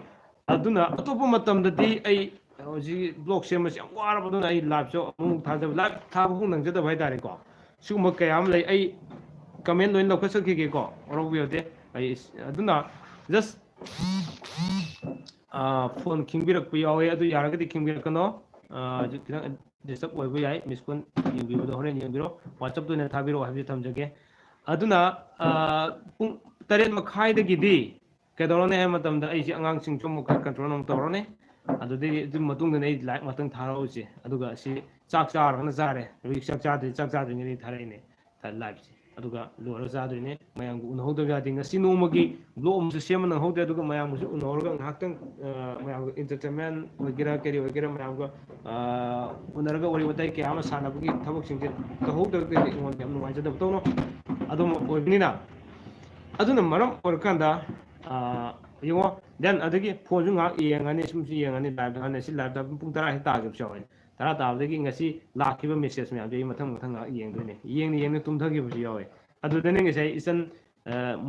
ꯑꯗꯨꯅ ꯑꯇꯣꯞꯄ ꯃꯇꯝꯗꯗꯤ ꯑꯩ ꯍꯧꯖꯤꯛ ꯕ꯭ꯂꯣꯛ ꯁꯦꯝꯕꯁꯤ ꯌꯥꯝ ꯋꯥꯔꯕꯗꯨꯅ ꯑꯩ ꯂꯥꯏꯚꯁꯨ ꯑꯃꯨꯛ ꯊꯥꯖꯕ ꯂꯥꯏꯚ ꯊꯥꯕꯐꯥꯎ ꯅꯪꯖꯗꯕ ꯍꯥꯏꯇꯥꯔꯦꯀꯣ ꯁꯤꯒꯨꯝꯕ ꯀꯌꯥ ꯑꯃ ꯂꯩ ꯑꯩ ꯀꯃꯦꯟ ꯂꯣꯏꯅ ꯂꯧꯈꯠꯆꯈꯤꯒꯦꯀꯣ ꯋꯥꯔꯧꯕꯤꯔꯗꯦ ꯑꯩ ꯑꯗꯨꯅ ꯖꯁ ꯐꯣꯟ ꯈꯤꯡꯕꯤꯔꯛꯄ ꯌꯥꯎꯋꯦ ꯑꯗꯨ ꯌꯥꯔꯒꯗꯤ ꯈꯤꯡꯕꯤꯔꯛꯀꯅꯣ ꯍꯧꯖꯤꯛ ꯈꯤꯇꯪ ꯗꯤꯁꯇꯔꯕ ꯑꯣꯏꯕ ꯌꯥꯏ ꯃꯤꯁ ꯀꯣꯜ ꯌꯦꯡꯕꯤꯕꯗꯣ ꯍꯣꯔꯦꯟ ꯌꯦꯡꯕꯤꯔꯣ ꯋꯥꯆꯞꯇ ꯑꯣꯏꯅ ꯊꯥꯕꯤꯔꯛꯑꯣ ꯍꯥꯏꯕꯁꯤ ꯊꯝꯖꯒꯦ ꯑꯗꯨꯅ ꯄꯨꯡ 8:30ꯗꯒꯤꯗꯤ ꯀꯩꯗꯧꯔꯅꯤ ꯍꯥꯏꯕ ꯃꯇꯝꯗ ꯑꯩꯁꯦ ꯑꯉꯥꯡꯁꯤꯡꯁꯨ ꯑꯃꯨꯛ ꯈꯔ ꯀꯟꯇ꯭ꯔꯣꯜ ꯑꯃꯨꯛ ꯇꯧꯔꯅꯤ ꯑꯗꯨꯗꯒꯤ ꯑꯗꯨꯒꯤ ꯃꯇꯨꯡꯗꯅꯤ ꯑꯩ ꯂꯥꯏꯚ ꯉꯥꯛꯇꯪ ꯊꯥꯔꯛꯎꯁꯦ ꯑꯗꯨꯒ ꯑꯁꯤ ꯆꯥꯛ ꯆꯥꯔꯒꯅ ꯆꯥꯔꯦ ꯍꯧꯖꯤꯛ ꯆꯥꯛ ꯆꯥꯗ꯭ꯔꯤꯉꯩꯗꯤ ꯊꯥꯔꯛꯏꯅꯦ ꯂꯥꯏꯚꯁꯦ ꯑꯗꯨꯒ ꯂꯣꯏꯔꯒ ꯆꯥꯗꯣꯏꯅꯦ ꯃꯌꯥꯝꯒ ꯎꯅꯍꯧꯗꯕ ꯌꯥꯗꯦ ꯉꯁꯤ ꯅꯣꯡꯃꯒꯤ ꯕ꯭ꯂꯣꯛ ꯑꯃꯁꯨ ꯁꯦꯝꯕ ꯅꯪꯍꯧꯗ꯭ꯔꯦ ꯑꯗꯨꯒ ꯃꯌꯥꯝꯒꯁꯨ ꯎꯅꯍꯧꯔꯒ ꯉꯥꯏꯍꯥꯛꯇꯪ ꯃꯌꯥꯝꯒ इंटरटेनमेंट ꯑꯣꯏꯒꯦꯔꯥ ꯀꯔꯤ ꯑꯣꯏꯒꯦꯔꯥ ꯃꯌꯥꯝꯒ ꯎꯅꯔꯒ ꯋꯥꯔꯤ ꯋꯥꯇꯥꯏ ꯀꯌꯥ ꯑꯃ ꯁꯥꯟꯅꯕꯒꯤ ꯊꯕꯛꯁꯤꯡꯁꯦ ꯇꯧꯍꯧꯗ꯭ꯔꯒꯗꯤ ꯑꯩꯉꯣꯟꯗ ꯌꯥꯝ ꯅꯨꯡꯉꯥꯏꯖꯗꯕ ꯇꯧꯅꯣ ꯑꯗꯨꯝ ꯑꯣꯏꯕꯅꯤꯅ ꯑꯗꯨꯅ ꯃꯔꯝ ꯑꯣꯏꯔꯀꯥꯟꯗ ꯌꯦꯡꯉꯣ ꯗꯦꯟ ꯑꯗꯒꯤ ꯐꯣꯟꯁꯨ ꯉꯥꯏꯍꯥꯛ ꯌꯦꯡꯉꯅꯤ ꯁꯨꯝꯁꯨ ꯌꯦꯡꯉꯅꯤ ꯂꯥꯏꯚꯇ ꯉꯁꯤ ꯁꯤ ꯂꯥꯏꯚꯇ ꯄꯨꯡ 10 ꯍꯦꯛ ꯇꯥꯈꯤꯕꯁꯨ ꯌꯥꯎꯋꯦ 10 ꯇꯥꯕꯗꯒꯤ ꯉꯁꯤ ꯂꯥꯛꯈꯤꯕ ꯃꯦꯁꯦꯖ ꯃꯌꯥꯝꯁꯦ ꯑꯩ ꯃꯊꯪ ꯉꯥꯏꯍꯥꯛ ꯌꯦꯡꯗꯣꯏꯅꯦ ꯌꯦꯡꯅ ꯇꯨꯝꯊꯈꯤꯕꯁꯨ ꯌꯥꯎꯋꯦ ꯑꯗꯨꯗꯅꯦ ꯉꯁꯥꯏ ꯏꯆꯟ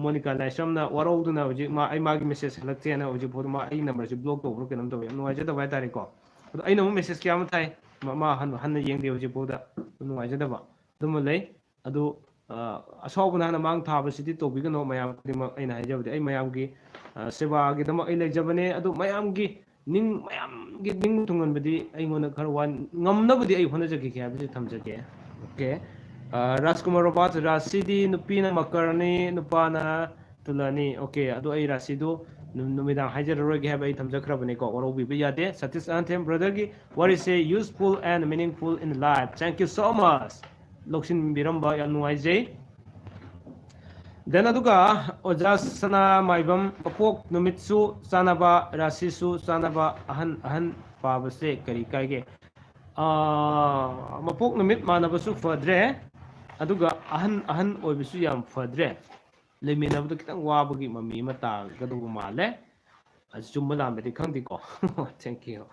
ꯃꯣꯅꯤꯀꯥ ꯂꯥꯏꯁ꯭ꯔꯝꯅ ꯋꯥꯔꯧꯗꯨꯅ ꯍꯧꯖꯤꯛ ꯑꯩ ꯃꯥꯒꯤ ꯃꯦꯁꯦꯖ ꯍꯜꯂꯛꯇꯦꯅ ꯍꯧꯖꯤꯛ ꯐꯥꯎꯗ ꯑꯩꯒꯤ ꯅꯝꯕꯔꯁꯤ ꯕ꯭ꯂꯣꯛ ꯇꯧꯕ꯭ꯔꯥ ꯀꯩꯅꯣꯝ ꯇꯧꯋꯦ ꯌꯥꯝ ꯅꯨꯡꯉꯥꯏꯖꯗꯕ ꯍꯥꯏꯇꯥꯔꯦꯀꯣ ꯑꯗꯣ ꯑꯩꯅ ꯑꯃꯨꯛ ꯃꯦꯁꯦꯖ ꯀꯌꯥ ꯑꯃ ꯊꯥꯏ ꯃꯥ ꯍꯟꯅ ꯌꯦꯡꯗꯦ ꯍꯧꯖꯤꯛ ꯐꯥꯎꯗ ꯅꯨꯡꯉꯥꯏꯖꯗꯕ ꯑꯗꯨꯃ ꯂꯩ ꯑꯗꯨ ꯑꯁꯥꯎꯕꯅ ꯍꯥꯟꯅ ꯃꯥꯡ ꯊꯥꯕꯁꯤꯗꯤ ꯇꯧꯕꯤꯒꯅꯨ ꯃꯌꯥꯝ ꯈꯨꯗꯤꯡꯃꯛ ꯑꯩꯅ ꯍꯥꯏꯖꯕꯗꯤ ꯑꯩ ꯃꯌꯥꯝꯒꯤ ꯁꯦꯕꯥꯒꯤꯗꯃꯛ ꯑꯩ ꯂꯩꯖꯕꯅꯦ ꯑꯗꯨ ꯃꯌꯥꯝꯒꯤ ꯅꯤꯡꯕ ꯊꯨꯡꯍꯟꯕꯗꯤ ꯑꯩꯉꯣꯟꯗ ꯈꯔ ꯉꯝꯅꯕꯗꯤ ꯑꯩ ꯍꯣꯠꯅꯖꯈꯤꯒꯦ ꯍꯥꯏꯕꯁꯤ ꯊꯝꯖꯒꯦ ꯑꯣꯀꯦ ꯔꯥꯖꯀꯨꯃꯥꯔ ꯔꯣꯕꯥꯠ ꯔꯥꯁꯤꯗꯤ ꯅꯨꯄꯤꯅ ꯃꯀꯔꯅꯤ ꯅꯨꯄꯥꯅ ꯇꯨꯂꯅꯤ ꯑꯣꯀꯦ ꯑꯗꯣ ꯑꯩ ꯔꯥꯁꯤꯗꯨ numidang haijaroroge haba ai thamjakrabane ko waraubibba yade. Satish Anthem brother gi what is say useful and meaningful in life. Thank you so much. Loksin biramba yam nuaijai. Then aduga ojasana maibam mapok numitsu sanaba rasisu sanaba ahan pabase kari kaige. Mapok numit manabasu fadre aduga ahan oibisu yam fadre. Leminabdu kitang wabagi mami mata gadu male. Chumba lambe khangdi ko. Thank you.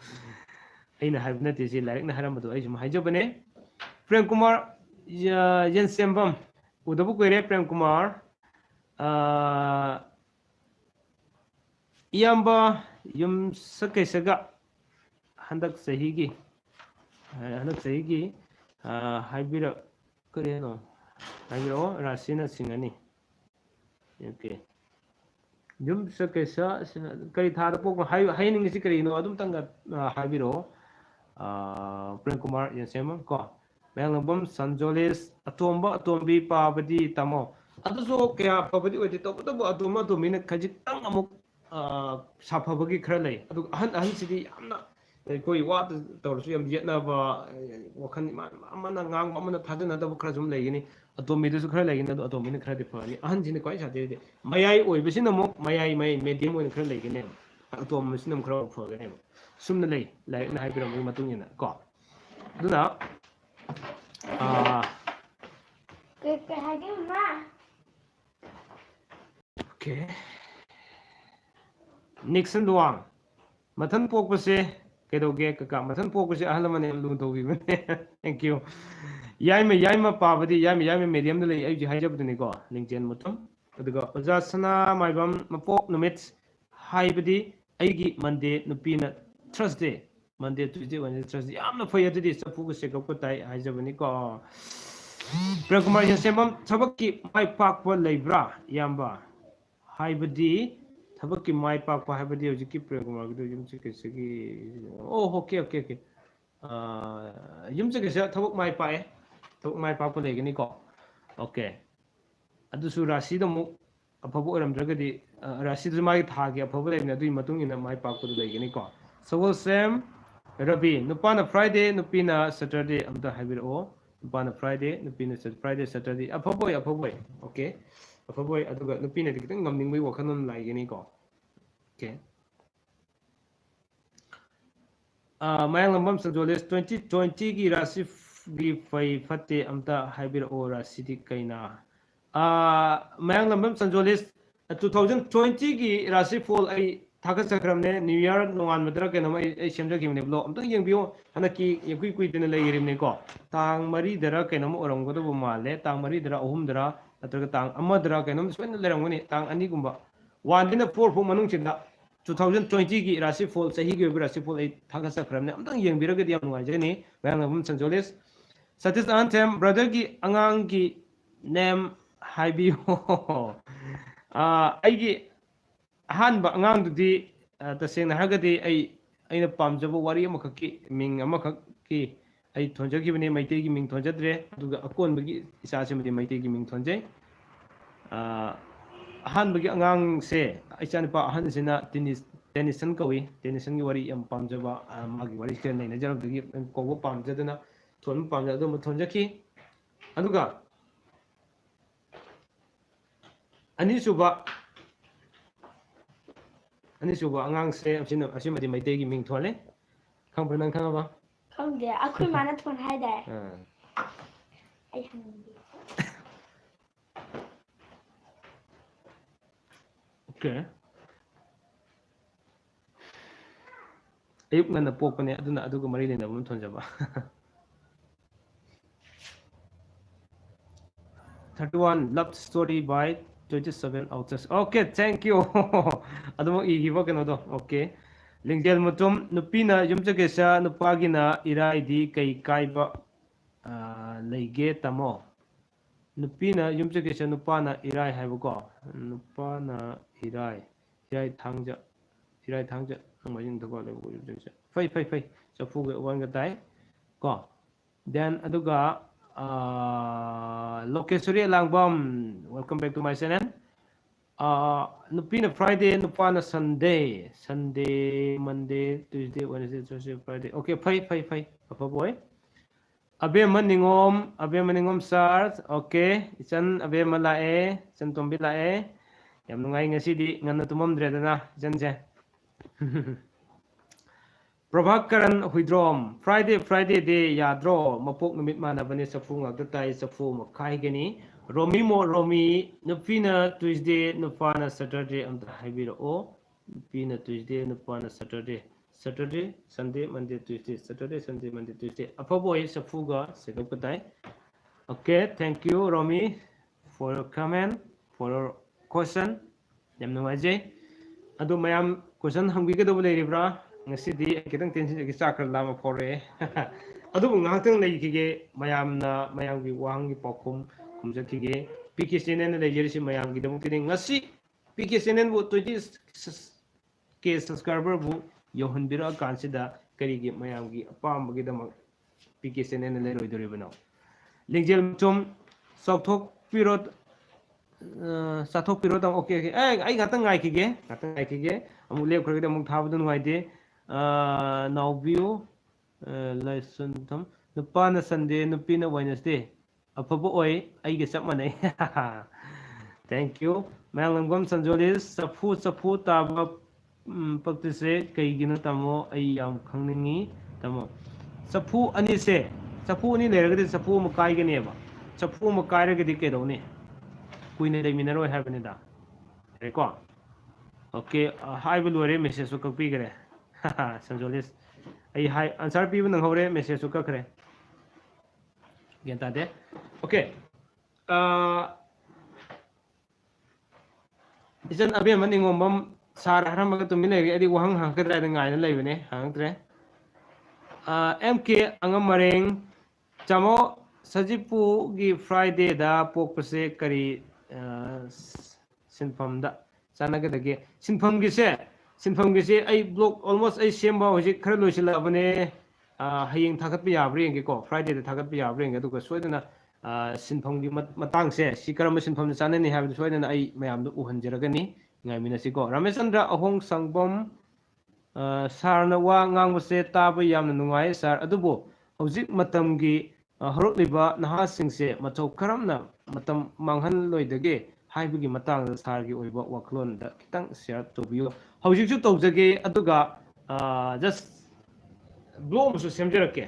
Aina habna tisi larik na haramadu ai jum haijabane. Prem Kumar yen sembam udabu koire Prem Kumar iyamba yum sakaisaga handak sahigi haibira kareno haibiro rasina singani. Okay. Yum sakaisa kari thada pok haining si kari no adum tanga haibiro Prem Kumar yen sembam ko. Melambam Sanjolis atomba atombi pabadi tamo. Aduso kaya pabadi odi to atoma to mina khajitang amuk saphabagi khara lei. Adu ahan sidi yamna koi wa tawrsu yam yetna ba wakhan amana ngang amana thadana da khara jum lei ni atomi du khara lei ni adu atomi ni khara de phani ahan jini koi sa de mayai oi bisina mok mayai mai medium oi khara lei ni atom sinam khara pho ga ne sumna lei lai na haibiram mi matung ina ko duna okay. Nixon Duang. Mathan Pokpase, Kedoge Kaka, Mathan Pokpase, Alaman and Ludo. Thank you. Yaima Pavadi, Yami medium, the age hijab the Nigo, Lincoln Mutum. The go, Zasana, my bum, Mapok Numits, Hibadi, Agi, Monday, Nupina, Thursday, Monday, Tuesday, Wednesday, Thursday. I'm not for you to this, a focus, Sekotai, Hijabanico. Pragma Yasembam, Tabaki, my park for Labra, Yamba. Hibadi. Thabaki mai pak pa habadi hojiki program agdo yum chike sigi oh okay yum chike sa thabak mai pa e thabak mai pak pa legani ko okay adu su rasi do mu apabu oram dragadi rasi du mai thagi apabu legna adu matung ina mai pak pa legani ko so sam Rabi nupana Friday nupina Saturday amta habir o nupana Friday nupina Friday Saturday apabu okay apaboy aduga nupina di kitang ngamningmay wakanon lai gini ko okay mayang lambam Sanjolis 2020 gi rasi gi fai fatte amta haibir o rasi di kaina mayang lambam Sanjolis 2020 gi rasi fall ai thaga sakramne new year nongan madra ke nama ai semja gi mne blo amta yengbiyo hanaki yakui kui dina lai rimne ko tang mari dara ke nama orang godo male tang mari dara ohum dara atraga tang amadra kainom soina lerangoni tang ani gumba 1 dina 4 fu manung chinda 2020 gi rasi fall sahi gi rasi fall ai thaga sakramne amtang yengbiraga di am jeni Banglam Sanjolis Satish Anthem brother gi angang gi name haibi ho ai gi han ba angang du di taseng na hagadi aina pamjabo wari amakaki ming amakaki ai thonjagi bane maitei gi ming thonjadre aduga akon bagi isa se mati maitei gi ming thonjai ahan bagi angang se aichan pa ahan sina tenison kawi tenison gi wari am pamjaba magi wari se nei na jarab gi ko pamjadana thon pamjado mo thonjaki aduga ani suba angang se asina asimati maitei gi ming thole khang pranang khang ba Không để aku mana tuan hai dah. Ai okay ayuk na napok pa niya aduna aduga mari na mo thonjaba 31 love story by 27 authors okay thank you aduma igiba kano do okay Lingjel mutum nupina yumjage sa nupagina irai di kai kaiba leige tamo nupina yumjage sa nupana irai haibuko nupana irai thangja nangmaying dago lebo yumjage fai chafuge wanga dai ko then aduga Lokesuri Langbam welcome back to my channel Nupina Friday, Nupana Sunday, Sunday, Monday, Tuesday, Wednesday, Thursday, Friday. Okay, fine. Apa boy? Abe maningom sar. Okay, isan abe malae, isan tombi lae. Yam nungai ngasidi ngana tumam dredana, isan je. Prabhakaran Huidrom, Friday day yadro, mapok numit manabani sa funga gatay sa fuma kai gani. Romi, Nupina Tuesday, Nupana Saturday, and the Hibiro O, Nupina Tuesday, Nupana Saturday, Sunday, Monday, Tuesday, Saturday, Sunday, Monday, Tuesday. Apaboy sa fuga, Segapatay. Okay, thank you, Romi, for your comment, for your question. Yam Namaje. Ado mayam question hangbigadabo leiribra ngasidi kitang tension gi sakra lama fore adu ngahang leikige mayamgi wanggi pokum kumjakige PKCNN leirisi mayamgi damo kini ngasi PKCNN bu 20k subscriber bu yohunbira kansida karigi mayamgi apambagi damo PKCNN leiroidoribano lingjel chum sokthok pirot sathok piro tang okay ai ngatang ngai kige amuk lep khre amuk thabdu ngai de now view lesson tam nupana Sunday nupina Wednesday apabo oi ai ge sap manai thank you melangom sanjolis safu taba paktise kaigina tamo ai yam khangningi tamo safu ani leragadi safu makai gane ba safu makai ragadi ke dawni kuine dai minaro habani da reko okay hi bulore message su kapi gare sanjolis ai hi answer pi nang hore message su kakre genta de okay isan abe man ingom sar haram ga tumine adi wahang hang kadra da ngai na leibane hang tre mk angamareng chamo sajipu gi Friday da pokpase kari sinfamda chanagadage sinfamgise ai blog almost ai semba hoji khara loisila abane hayeng thagat pi yabre nge ko Friday da thagat pi yabre nge duka soidana sinfamgi matang se sikaram sinfam chanani habi soidana ai mayam du uhanjeragani ngaiminasi ko Ramesandra ahong sangbom sarna wa ngangbase taba yamna nungai sar adubo hojik matamgi horokliba nahasingse mathau karamna matam manghan loidage haibigi matang sargi oiba waklon da kitang share tobiyo hojiksu tawjage aduga just blog musu semjerake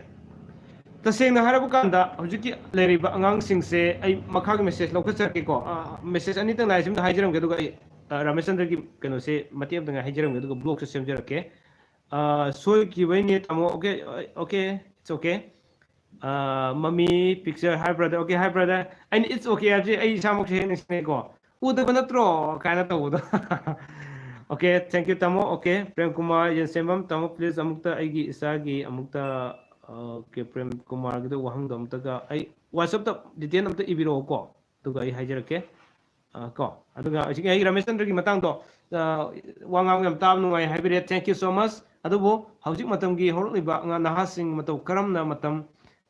tasengna harabu kanda hojiki leriba angang singse ai makhagi message lokacharke ko message ani tang laisim da haijaram ge duga Ramesandra gi kano se matiam tang haijaram ge duga blog su semjerake soy ki waini tamo okay it's okay mommy picture hi brother okay hi brother and it's okay actually ai samok se ne ko uda banatro kana to uda okay thank you tamo okay Prem Kumar Yensembam tamo please amukta aigi isagi amukta okay Prem Kumar gido wahang dom taga ai WhatsApp ta detail amta ibiro ko tuga ai hajarake ko aduga asigi ai Ramesandra gi matang to wangam yam tab nu ai haibire thank you so much adubo hawjik matam gi horliba nga nahasing matau karamna matam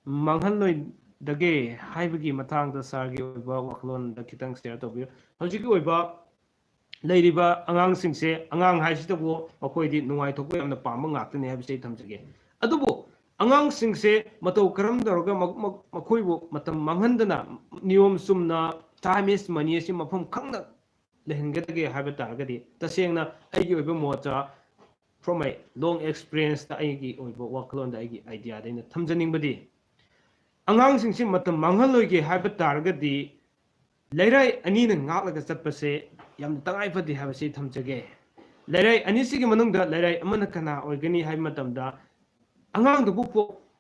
manghanloi dage haibagi matang da sargi oiba waklon da kitang share to biyo hojiki oiba leiriba angang singse angang haisitabo akoidi nungai thokko yamna pamba ngaktani habi sei thamjage adubo angang singse matau karam daroga makoibo matam manghandana niyom sumna time is money si mafam khangna lehengedage habi targadi tasengna aigi oiba mocha from my long experience da aigi oiba waklon da aigi idea da ina thamjaningbadi angangsingsi matam manghalloige haiba targadi leirai ani na ngaklaga chatpase yam tangai fadi habase thamjage leirai ani sigi manungda leirai amana kana oigani hai matamda angang du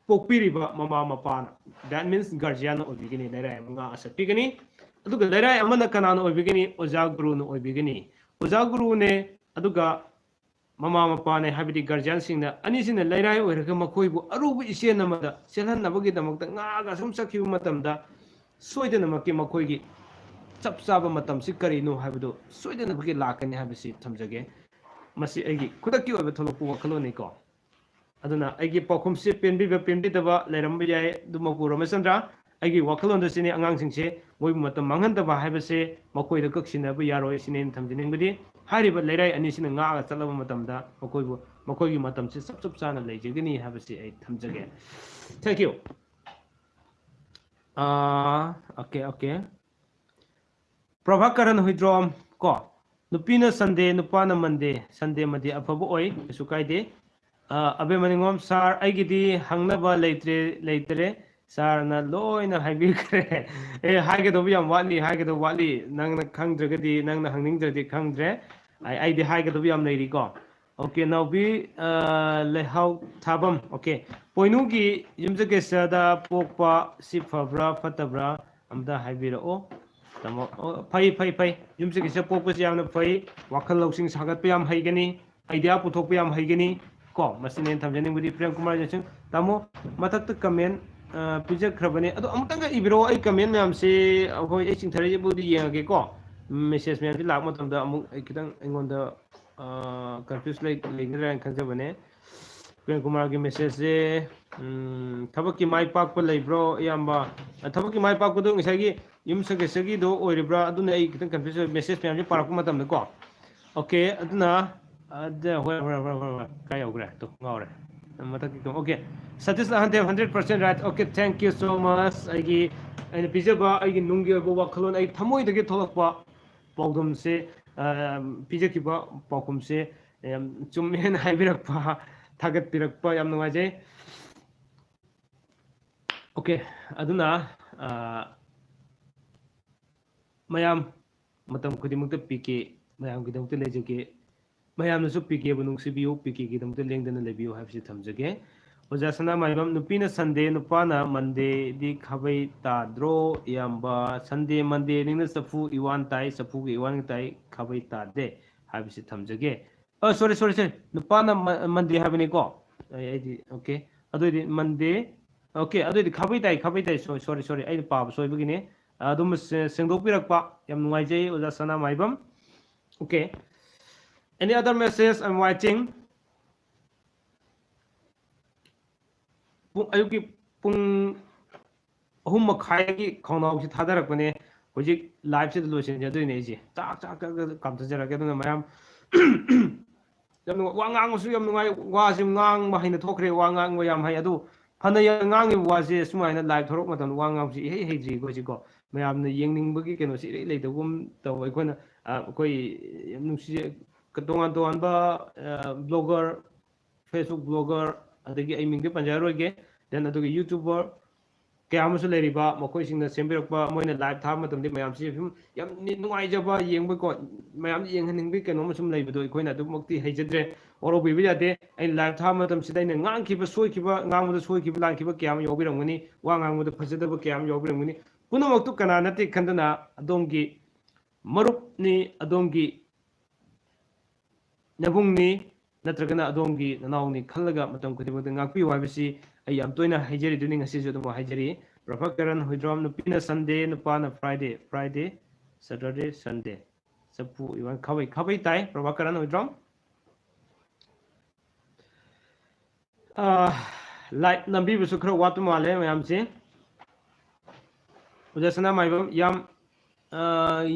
pokpiriba mama mapana that means guardian oibigini leirai nga asapigani aduga leirai amana kana no oibigini oja guru no oibigini oja guru ne aduga mama mapane habidi guardian singna ani sina leirai oiraga makoibu arubu ise namada selhan nabagi damakta ngaga sum sakhi matamda soidana makki makoigi chap chaba matam si karino habido soidana bagi lakani habisi thamjage masi aigi kudaki oiba tholopu wakhaloni ko aduna aigi pakhum se penbi daba leiram yai dumaku Ramesandra ꯑꯩꯒꯤ ꯋꯥꯈꯜꯂꯣꯟꯗ ꯁꯤꯅꯤ ꯑꯉꯥꯡꯁꯤꯡꯁꯦ ꯃꯣꯏꯕꯨ ꯃꯇꯝ ꯃꯥꯡꯍꯟꯗꯕ ꯍꯥꯏꯕꯁꯦ ꯃꯈꯣꯏꯗ ꯀꯛꯁꯤꯟꯅꯕ ꯌꯥꯔꯣꯏ ꯁꯤꯅꯦꯅ ꯊꯝꯖꯅꯤꯡꯕꯗꯤ ꯍꯥꯏꯔꯤꯕ ꯂꯩꯔꯥꯏ ꯑꯅꯤꯁꯤꯅ ꯉꯥꯛꯑꯒ ꯆꯠꯂꯕ ꯃꯇꯝꯗ ꯃꯈꯣꯏꯒꯤ ꯃꯇꯝꯁꯤ ꯆꯞ ꯆꯥꯅ ꯂꯩꯖꯒꯅꯤ ꯍꯥꯏꯕꯁꯤ ꯑꯩ ꯊꯝꯖꯒꯦ ꯊꯦꯡꯛ ꯌꯨ ꯑꯣꯀꯦ ꯄ꯭ꯔꯚꯥꯀꯔꯟ ꯍꯨꯏꯗ꯭ꯔꯣꯝ ꯀꯣ ꯅꯨꯄꯤꯅ ꯁꯟꯗꯦ ꯅꯨꯄꯥꯅ ꯃꯟꯗꯦ ꯁꯟꯗꯦꯃꯗꯤ ꯑꯐꯕ ꯑꯣꯏ ꯀꯩꯁꯨ ꯀꯥꯏꯗꯦ ꯑꯕꯦ ꯃꯅꯤꯡꯉꯣꯝ ꯁꯥꯔ ꯑꯩꯒꯤꯗꯤ ꯍꯪꯅꯕ ꯂꯩꯇ꯭ꯔꯦ ꯁꯥꯔꯅ ꯂꯣꯏꯅ ꯍꯥꯏꯕꯤꯈ꯭ꯔꯦ ꯍꯥꯏꯒꯗꯧꯕ ꯌꯥꯝ ꯋꯥꯠꯂꯤ ꯅꯪꯅ ꯈꯪꯗ꯭ꯔꯒꯗꯤ ꯅꯪꯅ ꯍꯪꯅꯤꯡꯗ꯭ꯔꯗꯤ ꯈꯪꯗ꯭ꯔꯦ ꯑꯩꯗꯤ ꯍꯥꯏꯒꯗꯧꯕ ꯌꯥꯝ ꯂꯩꯔꯤꯀꯣ ꯑꯣꯀꯦ ꯅꯥꯎꯕꯤ ꯂꯩꯍꯥꯎ ꯊꯥꯕꯝ ꯑꯣꯀꯦ ꯄꯣꯏꯅꯨꯒꯤ ꯌꯨꯝꯖꯀꯩꯁꯗ ꯄꯣꯛꯄ ꯁꯤ ꯐꯕ꯭ꯔꯥ ꯐꯠꯇꯕ꯭ꯔꯥ ꯑꯝꯇ ꯍꯥꯏꯕꯤꯔꯛꯑꯣ ꯇꯥꯃꯣ ꯐꯩ ꯌꯨꯝꯖꯀꯩꯁꯗ ꯄꯣꯛꯄꯁꯤ ꯌꯥꯝꯅ ꯐꯩ ꯋꯥꯈꯜ ꯂꯧꯁꯤꯡ ꯁꯥꯒꯠꯄ ꯌꯥꯝ ꯍꯩꯒꯅꯤ ꯑꯥꯏꯗꯤꯌꯥ ꯄꯨꯊꯣꯛꯄ ꯌꯥꯝ ꯍꯩꯒꯅꯤ ꯀꯣ ꯃꯁꯤꯅꯦ ꯊꯝꯖꯅꯤꯡꯕꯗꯤ ꯄ꯭ꯔꯦꯝ ꯀꯨꯃꯥꯔ ꯖꯁꯤꯡ ꯇꯥꯃꯣ ꯃꯊꯛꯇ ꯀꯃꯦꯟ ꯄꯤꯖꯈ꯭ꯔꯕꯅꯦ ꯑꯗꯣ ꯑꯃꯨꯛꯇꯪꯒ ꯏꯕꯤꯔꯛꯑꯣ ꯑꯩ ꯀꯃꯦꯟ ꯃꯌꯥꯝꯁꯤ ꯑꯩꯈꯣꯏ ꯑꯩ ꯆꯤꯡꯊꯔꯏꯕꯨꯗꯤ ꯌꯦꯡꯉꯒꯦꯀꯣ ꯃꯦꯁꯦꯖ ꯃꯌꯥꯝꯁꯤ ꯂꯥꯛꯄ ꯃꯇꯝꯗ ꯑꯃꯨꯛ ꯑꯩ ꯈꯤꯇꯪ ꯑꯩꯉꯣꯟꯗ ꯀꯟꯐ꯭ꯌꯨꯁ ꯂꯩꯒꯗ꯭ꯔꯥ ꯍꯥꯏꯅ ꯈꯟꯖꯕꯅꯦ ꯄ꯭ꯔꯦꯝ ꯀꯨꯃꯥꯔꯒꯤ ꯃꯦꯁꯦꯖꯁꯦ ꯊꯕꯛꯀꯤ ꯃꯥꯏ ꯄꯥꯛꯄ ꯂꯩꯕ꯭ꯔꯣ ꯑꯌꯥꯝꯕ ꯊꯕꯛꯀꯤ ꯃꯥꯏ ꯄꯥꯛꯄꯗꯣ ꯉꯁꯥꯏꯒꯤ ꯌꯨꯝꯁꯀꯩꯁꯒꯤꯗꯣ ꯑꯣꯏꯔꯤꯕ꯭ꯔꯥ ꯑꯗꯨꯅ ꯑꯩ ꯈꯤꯇꯪ ꯀꯟꯐ꯭ꯌꯨꯁ ꯑꯣꯏ ꯃꯦꯁꯦꯖ ꯃꯌꯥꯝꯁꯦ ꯄꯥꯔꯛꯄ ꯃꯇꯝꯗꯀꯣ ꯑꯣꯀꯦ ꯑꯗꯨꯅ ꯍꯣꯏ ꯀꯥꯏ ꯌꯧꯈ꯭ꯔꯦ ꯉꯥꯎꯔꯦ ꯃꯊꯛꯀꯤ ꯑꯣꯀꯦ ꯁꯇꯤꯁ ꯂꯥꯍꯟꯗꯦꯕ 100% right okay thank you so much ꯑꯩꯅ ꯄꯤꯖꯕ ꯑꯩꯒꯤ ꯅꯨꯡꯒꯤ ꯑꯣꯏꯕ ꯋꯥꯈꯜꯂꯣꯟ ꯑꯩ ꯊꯃꯣꯏꯗꯒꯤ ꯊꯣꯛꯂꯛꯄ ꯄꯥꯎꯗꯝꯁꯦ ꯄꯤꯖꯈꯤꯕ ꯄꯥꯎꯈꯨꯝꯁꯦ ꯌꯥꯝ ꯆꯨꯝꯃꯦꯅ ꯍꯥꯏꯕꯤꯔꯛꯄ ꯊꯥꯒꯠꯄꯤꯔꯛꯄ ꯌꯥꯝ ꯅꯨꯡꯉꯥꯏꯖꯩ ꯑꯣꯀꯦ ꯑꯗꯨꯅ ꯃꯌꯥꯝ ꯃꯇꯝ ꯈꯨꯗꯤꯡꯃꯛꯇ ꯄꯤꯀꯦ ꯃꯌꯥꯝꯒꯤꯗꯃꯛꯇ ꯂꯩꯖꯒꯦ ꯃꯌꯥꯝꯅꯁꯨ ꯄꯤꯀꯦꯕꯨ ꯅꯨꯡꯁꯤꯕꯤꯌꯨ ꯄꯤꯀꯦꯒꯤꯗꯃꯛꯇ ꯂꯦꯡꯗꯅ ꯂꯩꯕꯤꯌꯨ ꯍꯥꯏꯕꯁꯤ ꯊꯝꯖꯒꯦ ꯑꯣꯖꯥ ꯁꯅꯥꯃꯥꯏꯕꯝ ꯅꯨꯄꯤꯅ ꯁꯟꯗꯦ ꯅꯨꯄꯥꯅ ꯃꯟꯗꯦꯗꯤ ꯈꯥꯕꯩ ꯇꯥꯗ꯭ꯔꯣ ꯏꯌꯥꯝꯕ ꯁꯟꯗꯦ ꯃꯟꯗꯦꯅꯤꯅ ꯆꯐꯨ ꯏꯋꯥꯟ ꯇꯥꯏ ꯆꯐꯨꯒꯤ ꯏꯋꯥꯟ ꯇꯥꯏ ꯈꯥꯕꯩ ꯇꯥꯗꯦ ꯍꯥꯏꯕꯁꯤ ꯊꯝꯖꯒꯦ ꯁꯣꯔꯤ ꯅꯨꯄꯥꯅ ꯃꯟꯗꯦ ꯍꯥꯏꯕꯅꯤꯀꯣ ꯑꯩꯗꯤ ꯑꯣꯀꯦ ꯑꯗꯨꯑꯣꯏꯗꯤ ꯃꯟꯗꯦ ꯑꯣꯀꯦ ꯑꯗꯨꯑꯣꯏꯗꯤ ꯈꯥꯕꯩ ꯇꯥꯏ ꯁꯣꯔꯤ ꯑꯩꯅ ꯄꯥꯕ ꯁꯣꯏꯕꯒꯤꯅꯤ ꯑꯗꯨꯝ ꯁꯦꯡꯗꯣꯛꯄꯤꯔꯛꯄ ꯌꯥꯝ ꯅꯨꯡꯉꯥꯏꯖꯩ ꯑꯣꯖꯥ ꯁꯅꯥꯃꯥꯏꯕꯝ ꯑꯣꯀꯦ ꯑꯦꯅꯤ ꯑꯗꯔ ꯃꯦꯁꯦꯖ ꯑꯥꯏ ꯑꯦꯝ ꯋꯥꯏꯇꯤꯡ ꯑꯌꯨꯛꯀꯤ ꯄꯨꯡ 3:30ꯒꯤ ꯈꯣꯡꯅꯥꯎꯁꯤ ꯊꯥꯗꯔꯛꯄꯅꯦ ꯍꯧꯖꯤꯛ ꯂꯥꯏꯚꯁꯤꯗ ꯂꯣꯏꯁꯤꯟꯖꯗꯣꯏꯅꯦ ꯑꯩꯁꯦ ꯆꯥꯛ ꯀꯥꯝꯊꯖꯔꯛꯀꯦ ꯑꯗꯨꯅ ꯃꯌꯥꯝ ꯋꯥ ꯉꯥꯡꯕꯁꯨ ꯌꯥꯝ ꯅꯨꯡꯉꯥꯏ ꯋꯥꯁꯤ ꯉꯥꯡꯕ ꯍꯩꯅ ꯊꯣꯛꯈ꯭ꯔꯦ ꯋꯥ ꯉꯥꯡꯕ ꯌꯥꯝ ꯍꯩ ꯑꯗꯨ ꯐꯅ ꯉꯥꯡꯉꯤꯕ ꯋꯥꯁꯦ ꯁꯨꯃꯥꯏꯅ ꯂꯥꯏꯚ ꯊꯣꯔꯛꯄ ꯃꯇꯝꯗ ꯋꯥ ꯉꯥꯡꯕꯁꯤ ꯍꯩꯇ꯭ꯔꯤ ꯑꯩꯈꯣꯏꯁꯤꯀꯣ ꯃꯌꯥꯝꯅ ꯌꯦꯡꯅꯤꯡꯕꯒꯤ ꯀꯩꯅꯣꯁꯤ ꯏꯔꯩ ꯂꯩꯇꯕꯒꯨꯝ ꯇꯧ ꯑꯩꯈꯣꯏ ꯌꯥꯝ ꯅꯨꯡꯁꯤ ꯇꯣꯉꯥꯟꯕ ꯕ꯭ꯂꯣꯒꯔ ꯐꯦꯁꯕꯨꯛ ꯕ꯭ꯂꯣꯒꯔ ꯑꯗꯒꯤ ꯑꯩ ꯃꯤꯡꯗꯤ ꯄꯟꯖꯔꯔꯣꯏꯒꯦ ꯗꯦꯟ ꯑꯗꯨꯒ ꯌꯨꯇ꯭ꯌꯨꯕꯔ ꯀꯌꯥ ꯑꯃꯁꯨ ꯂꯩꯔꯤꯕ ꯃꯈꯣꯏꯁꯤꯡꯅ ꯁꯦꯝꯕꯤꯔꯛꯄ ꯃꯣꯏꯅ ꯂꯥꯏꯚ ꯊꯥꯕ ꯃꯇꯝꯗ ꯃꯌꯥꯝꯁꯤ ꯁꯨꯝ ꯌꯥꯝ ꯅꯨꯡꯉꯥꯏꯖꯕ ꯌꯦꯡꯕꯀꯣ ꯃꯌꯥꯝ ꯌꯦꯡꯍꯟꯅꯤꯡꯕꯒꯤ ꯀꯩꯅꯣꯝ ꯁꯨꯝ ꯂꯩꯕꯗꯣ ꯑꯩꯈꯣꯏꯅ ꯑꯗꯨꯃꯛꯇꯤ ꯍꯩꯖꯗ꯭ꯔꯦ ꯋꯥꯔꯧꯕꯤꯕ ꯌꯥꯗꯦ ꯑꯩꯅ ꯂꯥꯏꯚ ꯊꯥꯕ ꯃꯇꯝꯁꯤꯗ ꯑꯩꯅ ꯉꯥꯡꯕꯗ ꯁꯣꯏꯈꯤꯕ ꯂꯥꯟꯈꯤꯕ ꯀꯌꯥ ꯑꯃ ꯌꯥꯎꯕꯤꯔꯝꯒꯅꯤ ꯋꯥ ꯉꯥꯡꯕꯗ ꯐꯖꯗꯕ ꯀꯌꯥ ꯑꯃ ꯌꯥꯎꯕꯤꯔꯝꯒꯅꯤ ꯄꯨꯝꯅꯃꯛꯇꯨ ꯀꯅꯥ ꯅꯠꯇꯦ ꯈꯟꯗꯅ ꯑꯗꯣꯝꯒꯤ ꯃꯔꯨꯞꯅꯤ ꯑꯗꯣꯝꯒꯤ ꯅꯕꯨꯡꯅꯤ ꯅꯠꯇ꯭ꯔꯒꯅ ꯑꯗꯣꯝꯒꯤ ꯅꯅꯥꯎꯅꯤ ꯈꯜꯂꯒ ꯃꯇꯝ ꯈꯨꯗꯤꯡꯃꯛꯇ ꯉꯥꯛꯄꯤꯌꯨ ꯍꯥꯏꯕꯁꯤ ꯑꯩ ꯌꯥꯝ ꯇꯣꯏꯅ ꯍꯥꯏꯖꯔꯤꯗꯨꯅꯤ ꯉꯁꯤꯁꯨ ꯑꯗꯨꯝ ꯍꯥꯏꯖꯔꯤ ꯄ꯭ꯔꯚꯥꯀꯔꯟ ꯍꯨꯏꯗ꯭ꯔꯣꯝ ꯅꯨꯄꯤꯅ ꯁꯟꯗꯦ ꯅꯨꯄꯥꯅ ꯐ꯭ꯔꯥꯏꯗꯦ ꯁꯦꯇꯔꯗꯦ ꯁꯟꯗꯦ ꯆꯐꯨ ꯏꯋꯥꯟ ꯈꯥꯕꯩ ꯇꯥꯏ ꯄ꯭ꯔꯚꯥꯀꯔꯟ ꯍꯨꯏꯗ꯭ꯔꯣꯝ ꯂꯥꯏꯠ ꯅꯝꯕꯤꯕꯁꯨ ꯈꯔ ꯋꯥꯠꯄ ꯃꯥꯜꯂꯦ ꯃꯌꯥꯝꯁꯦ ꯑꯣꯖꯥ ꯁꯅꯥꯃꯥꯏꯕꯝ ꯌꯥꯝ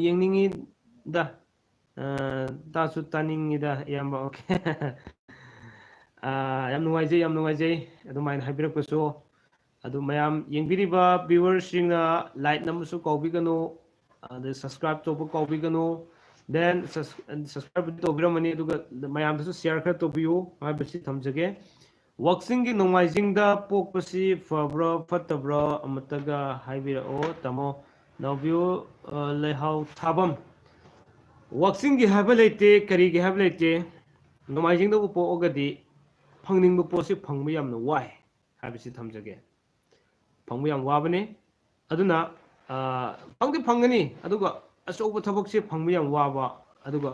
ꯌꯦꯡꯅꯤꯡꯉꯤꯗ ꯇꯥꯁꯨ ꯇꯥꯅꯤꯡꯉꯤꯗ ꯏꯌꯥꯝꯕ ꯑꯣꯀꯦ ꯌꯥꯝ ꯅꯨꯡꯉꯥꯏꯖꯩ ꯑꯗꯨꯃꯥꯏꯅ ꯍꯥꯏꯕꯤꯔꯛꯄꯁꯨ ꯑꯗꯨ ꯃꯌꯥꯝ ꯌꯦꯡꯕꯤꯔꯤꯕ ꯚꯤewers-ꯁꯤꯡꯅ ꯂꯥꯏꯛ ꯅꯝꯕꯁꯨ ꯀꯥꯎꯕꯤꯒꯅꯨ ꯑꯗꯩ ꯁꯕꯁꯀ꯭ꯔꯥꯏꯕ ꯇꯧꯕ ꯀꯥꯎꯕꯤꯒꯅꯨ ꯗꯦꯟ ꯁꯕꯁꯀ꯭ꯔꯥꯏꯕ ꯇꯧꯕꯤꯔꯝꯃꯅꯤ ꯑꯗꯨꯒ ꯃꯌꯥꯝꯗꯁꯨ ꯁꯤꯌꯥꯔ ꯈꯔ ꯇꯧꯕꯤꯌꯨ ꯍꯥꯏꯕꯁꯤ ꯊꯝꯖꯒꯦ ꯋꯥꯛꯆꯤꯡꯒꯤ ꯅꯣꯡꯃꯥꯏꯖꯤꯡꯗ ꯄꯣꯛꯄꯁꯤ ꯐꯕ꯭ꯔꯥ ꯐꯠꯇꯕ꯭ꯔꯥ ꯑꯃꯠꯇꯒ ꯍꯥꯏꯕꯤꯔꯛꯑꯣ ꯇꯥꯃꯣ ꯅꯥꯎꯕꯤꯌꯨ ꯂꯩꯍꯥꯎ ꯊꯥꯕꯝ ꯋꯥꯛꯆꯤꯡꯒꯤ ꯍꯥꯏꯕ ꯂꯩꯇꯦ ꯀꯔꯤꯒꯤ ꯍꯥꯏꯕ ꯂꯩꯇꯦ ꯅꯣꯡꯃꯥꯏꯖꯤꯡꯗꯕꯨ ꯄꯣꯛꯑꯒꯗꯤ ꯐꯪꯅꯤꯡꯕ ꯄꯣꯠꯁꯤ ꯐꯪꯕ ꯌꯥꯝꯅ ꯋꯥꯏ ꯍꯥꯏꯕꯁꯤ ꯊꯝꯖꯒꯦ ꯐꯪꯕ ꯌꯥꯝ ꯋꯥꯕꯅꯤ ꯑꯗꯨꯅ ꯐꯪꯗꯤ ꯐꯪꯒꯅꯤ ꯑꯗꯨꯒ ꯑꯆꯧꯕ ꯊꯕꯛꯁꯦ ꯐꯪꯕ ꯌꯥꯝ ꯋꯥꯕ ꯑꯗꯨꯒ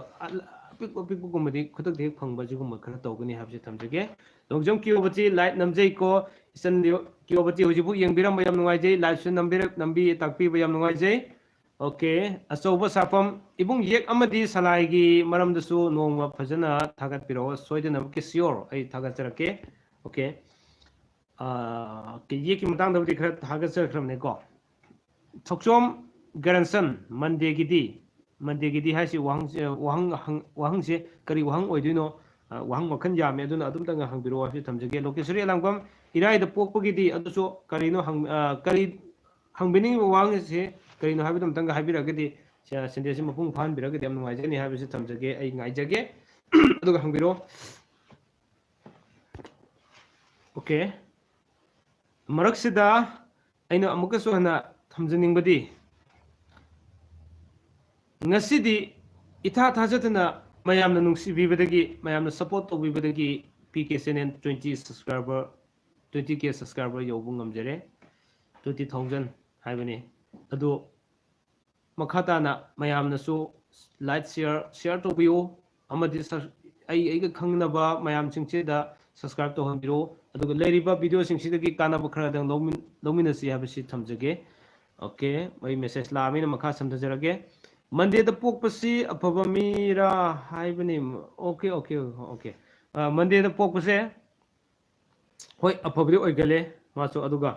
ꯑꯄꯤꯛꯄꯒꯨꯝꯕꯗꯤ ꯈꯨꯗꯛꯇ ꯍꯦꯛ ꯐꯪꯕ ꯑꯁꯤꯒꯨꯝꯕ ꯈꯔ ꯇꯧꯒꯅꯤ ꯍꯥꯏꯕꯁꯤ ꯊꯝꯖꯒꯦ ꯂꯣꯡꯖꯝ ꯀꯤꯌꯣꯕꯇꯤ ꯂꯥꯏꯠ ꯅꯝꯖꯩꯀꯣ ꯏꯆꯟ ꯀꯤꯌꯣꯕꯇꯤ ꯍꯧꯖꯤꯛꯐꯥꯎ ꯌꯦꯡꯕꯤꯔꯝꯕ ꯌꯥꯝ ꯅꯨꯡꯉꯥꯏꯖꯩ ꯂꯥꯏꯠꯁꯨ ꯅꯝꯕꯤ ꯇꯥꯛꯄꯤꯕ ꯌꯥꯝ ꯅꯨꯡꯉꯥꯏꯖꯩ ꯑꯣꯀꯦ ꯑꯆꯧꯕ ꯁꯥꯐꯝ ꯏꯕꯨꯡ ꯌꯦꯛ ꯑꯃꯗꯤ ꯁꯂꯥꯏꯒꯤ ꯃꯔꯝꯗꯁꯨ ꯅꯣꯡꯃ ꯐꯖꯅ ꯊꯥꯒꯠꯄꯤꯔꯛꯑꯣ ꯁꯣꯏꯗꯅꯃꯛꯀꯤ ꯁꯤꯌꯣꯔ ꯑꯩ ꯊꯥꯒꯠꯆꯔꯛꯀꯦ ꯑꯣꯀꯦ ꯌꯦꯛꯀꯤ ꯃꯇꯥꯡꯗꯕꯨꯗꯤ ꯈꯔ ꯊꯥꯒꯠꯆꯈ꯭ꯔꯕꯅꯦꯀꯣ Thoksom Garanson Monday gidi haisi wahang kari wahang oidino wahang wakan yame aduna adum tanga hangbiro haisi thamjage lokesuri alangam irai da pokpagidi aduso karino kari hangbini wahang se karino habidum tanga habiragadi sendesi mapung phan biragadi am nuaijani habisi thamjage ai ngaijage aduga hangbiro okay maraksida aina amukasu hana thamjaningbadi ngasidi itha thajatna mayamna nungsibibadagi mayamna support tobibadagi PKCNN 20k subscriber yobu ngamjare 20,000 haibani adu makhatana mayamna su like share tobiyo amadi ai khangnaba mayam singcheda subscribe to hanbiro adu leiriba video singsidagi kanaba khradang lominasi habasi thamjage okay mai message la amina makha samdajarage Monday the pork pasi apaba mira haibani okay Monday the pork pasi hoi apabri oigale maso aduga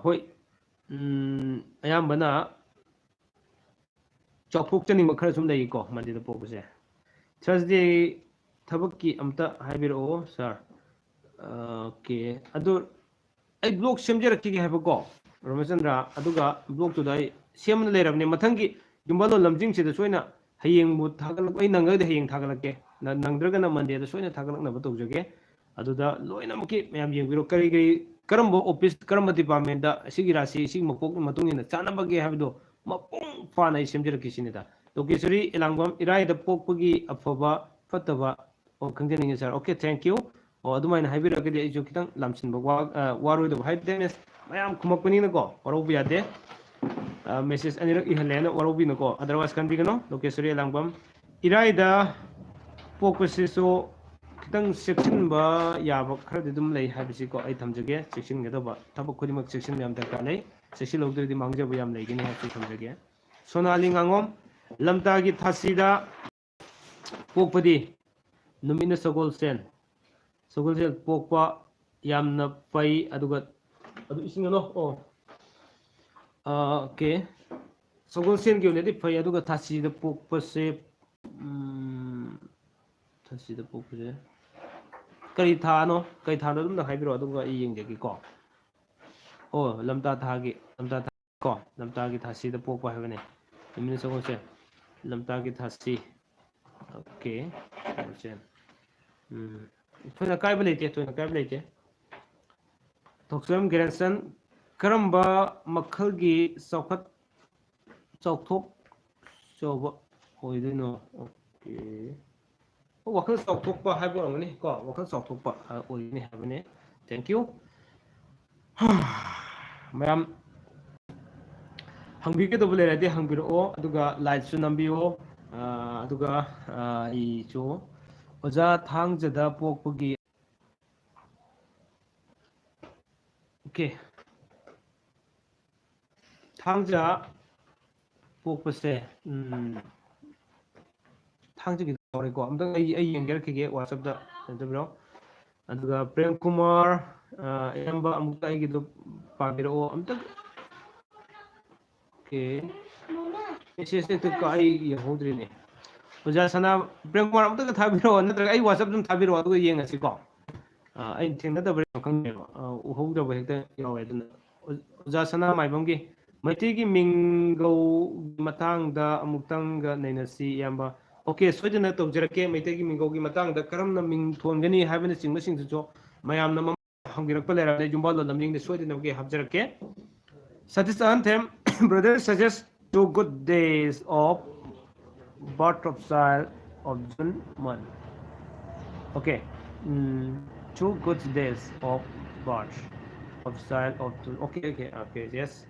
hoi ayambana chokpok chani makhara sum dai ko Monday the pork pasi Thursday thabakki amta haibiro sir okay adu ai blog semjarakki haibako Ramachandra aduga blog to dai semna lerabne mathangi Jumbalo lamjing sida soina hayeng mu thagalak ai nangade hayeng thagalake nangdragana Monday da soina thagalak na batujage aduda loina muki mayam yengbiro kari karambo office karamba department da sigi rasi sigi mapok matungina chanabage habido mapung fana semjira kisinida lokesuri elangwam irai da pokpagi afaba fataba o khangjeningi sir okay thank you o adumaina haibiragadi ai jo kitang lamsin ba waroi da haibdenes mayam kumakpani na ko warobu yade message anirak ihalena warobi nako otherwise kan bigano lokesuri langbam iraida pokpasi so kitang section ba yaba khara dum lei habisi ko ai thamjage section gadaba tabak khodimak section yam ta kalai section logdri mangjaba yam lei gini habi thamjage sonali ngangom lamta gi thasida pokpadi numina sogol sen pokpa yamna pai aduga adu isingano oh okay sogol sen gi unedi pai aduga thasida pokpase thasida pokpase kari thano dum da haibiro aduga I yengjagi ko oh lamta gi ko lamta gi thasida pokpa habane numina sogol sen lamta gi thasi okay sen toina kai belete Thoksom Garanson karamba makhalgi chauthok choba hoidino okay wakhal chauthokpa haibo ngani ko wakhal chauthokpa oini habane thank you mayam hangbike do bole rade hangbiro aduga like su nambio aduga I cho oja thangjada pokpagi okay thangja pokpase thangji gi ko amdang ai yengger kige whatsapp da tebro aduga Prem Kumar yamba amukta ai gi do pabiro amtag okay ese to kai yehodri ne oja sana Prem Kumar amtag thabiro natra ai whatsapp dum thabiro aduga yengasi ko ai thengna da bari khangne uhouda ba hekta yawe dun oja sana maibamgi maitigi mingo matang da amuktang ga nainasi yamba okay soidana tawjarake maitigi mingo gi matang da karamna ming thongani habana singma singsu mayamna hangirak palera ne jumbalo lamling de soidana ge habjarake satisfying them brother suggest 2 good days of birth of child of June month okay 2 good days of birth of child of June okay yes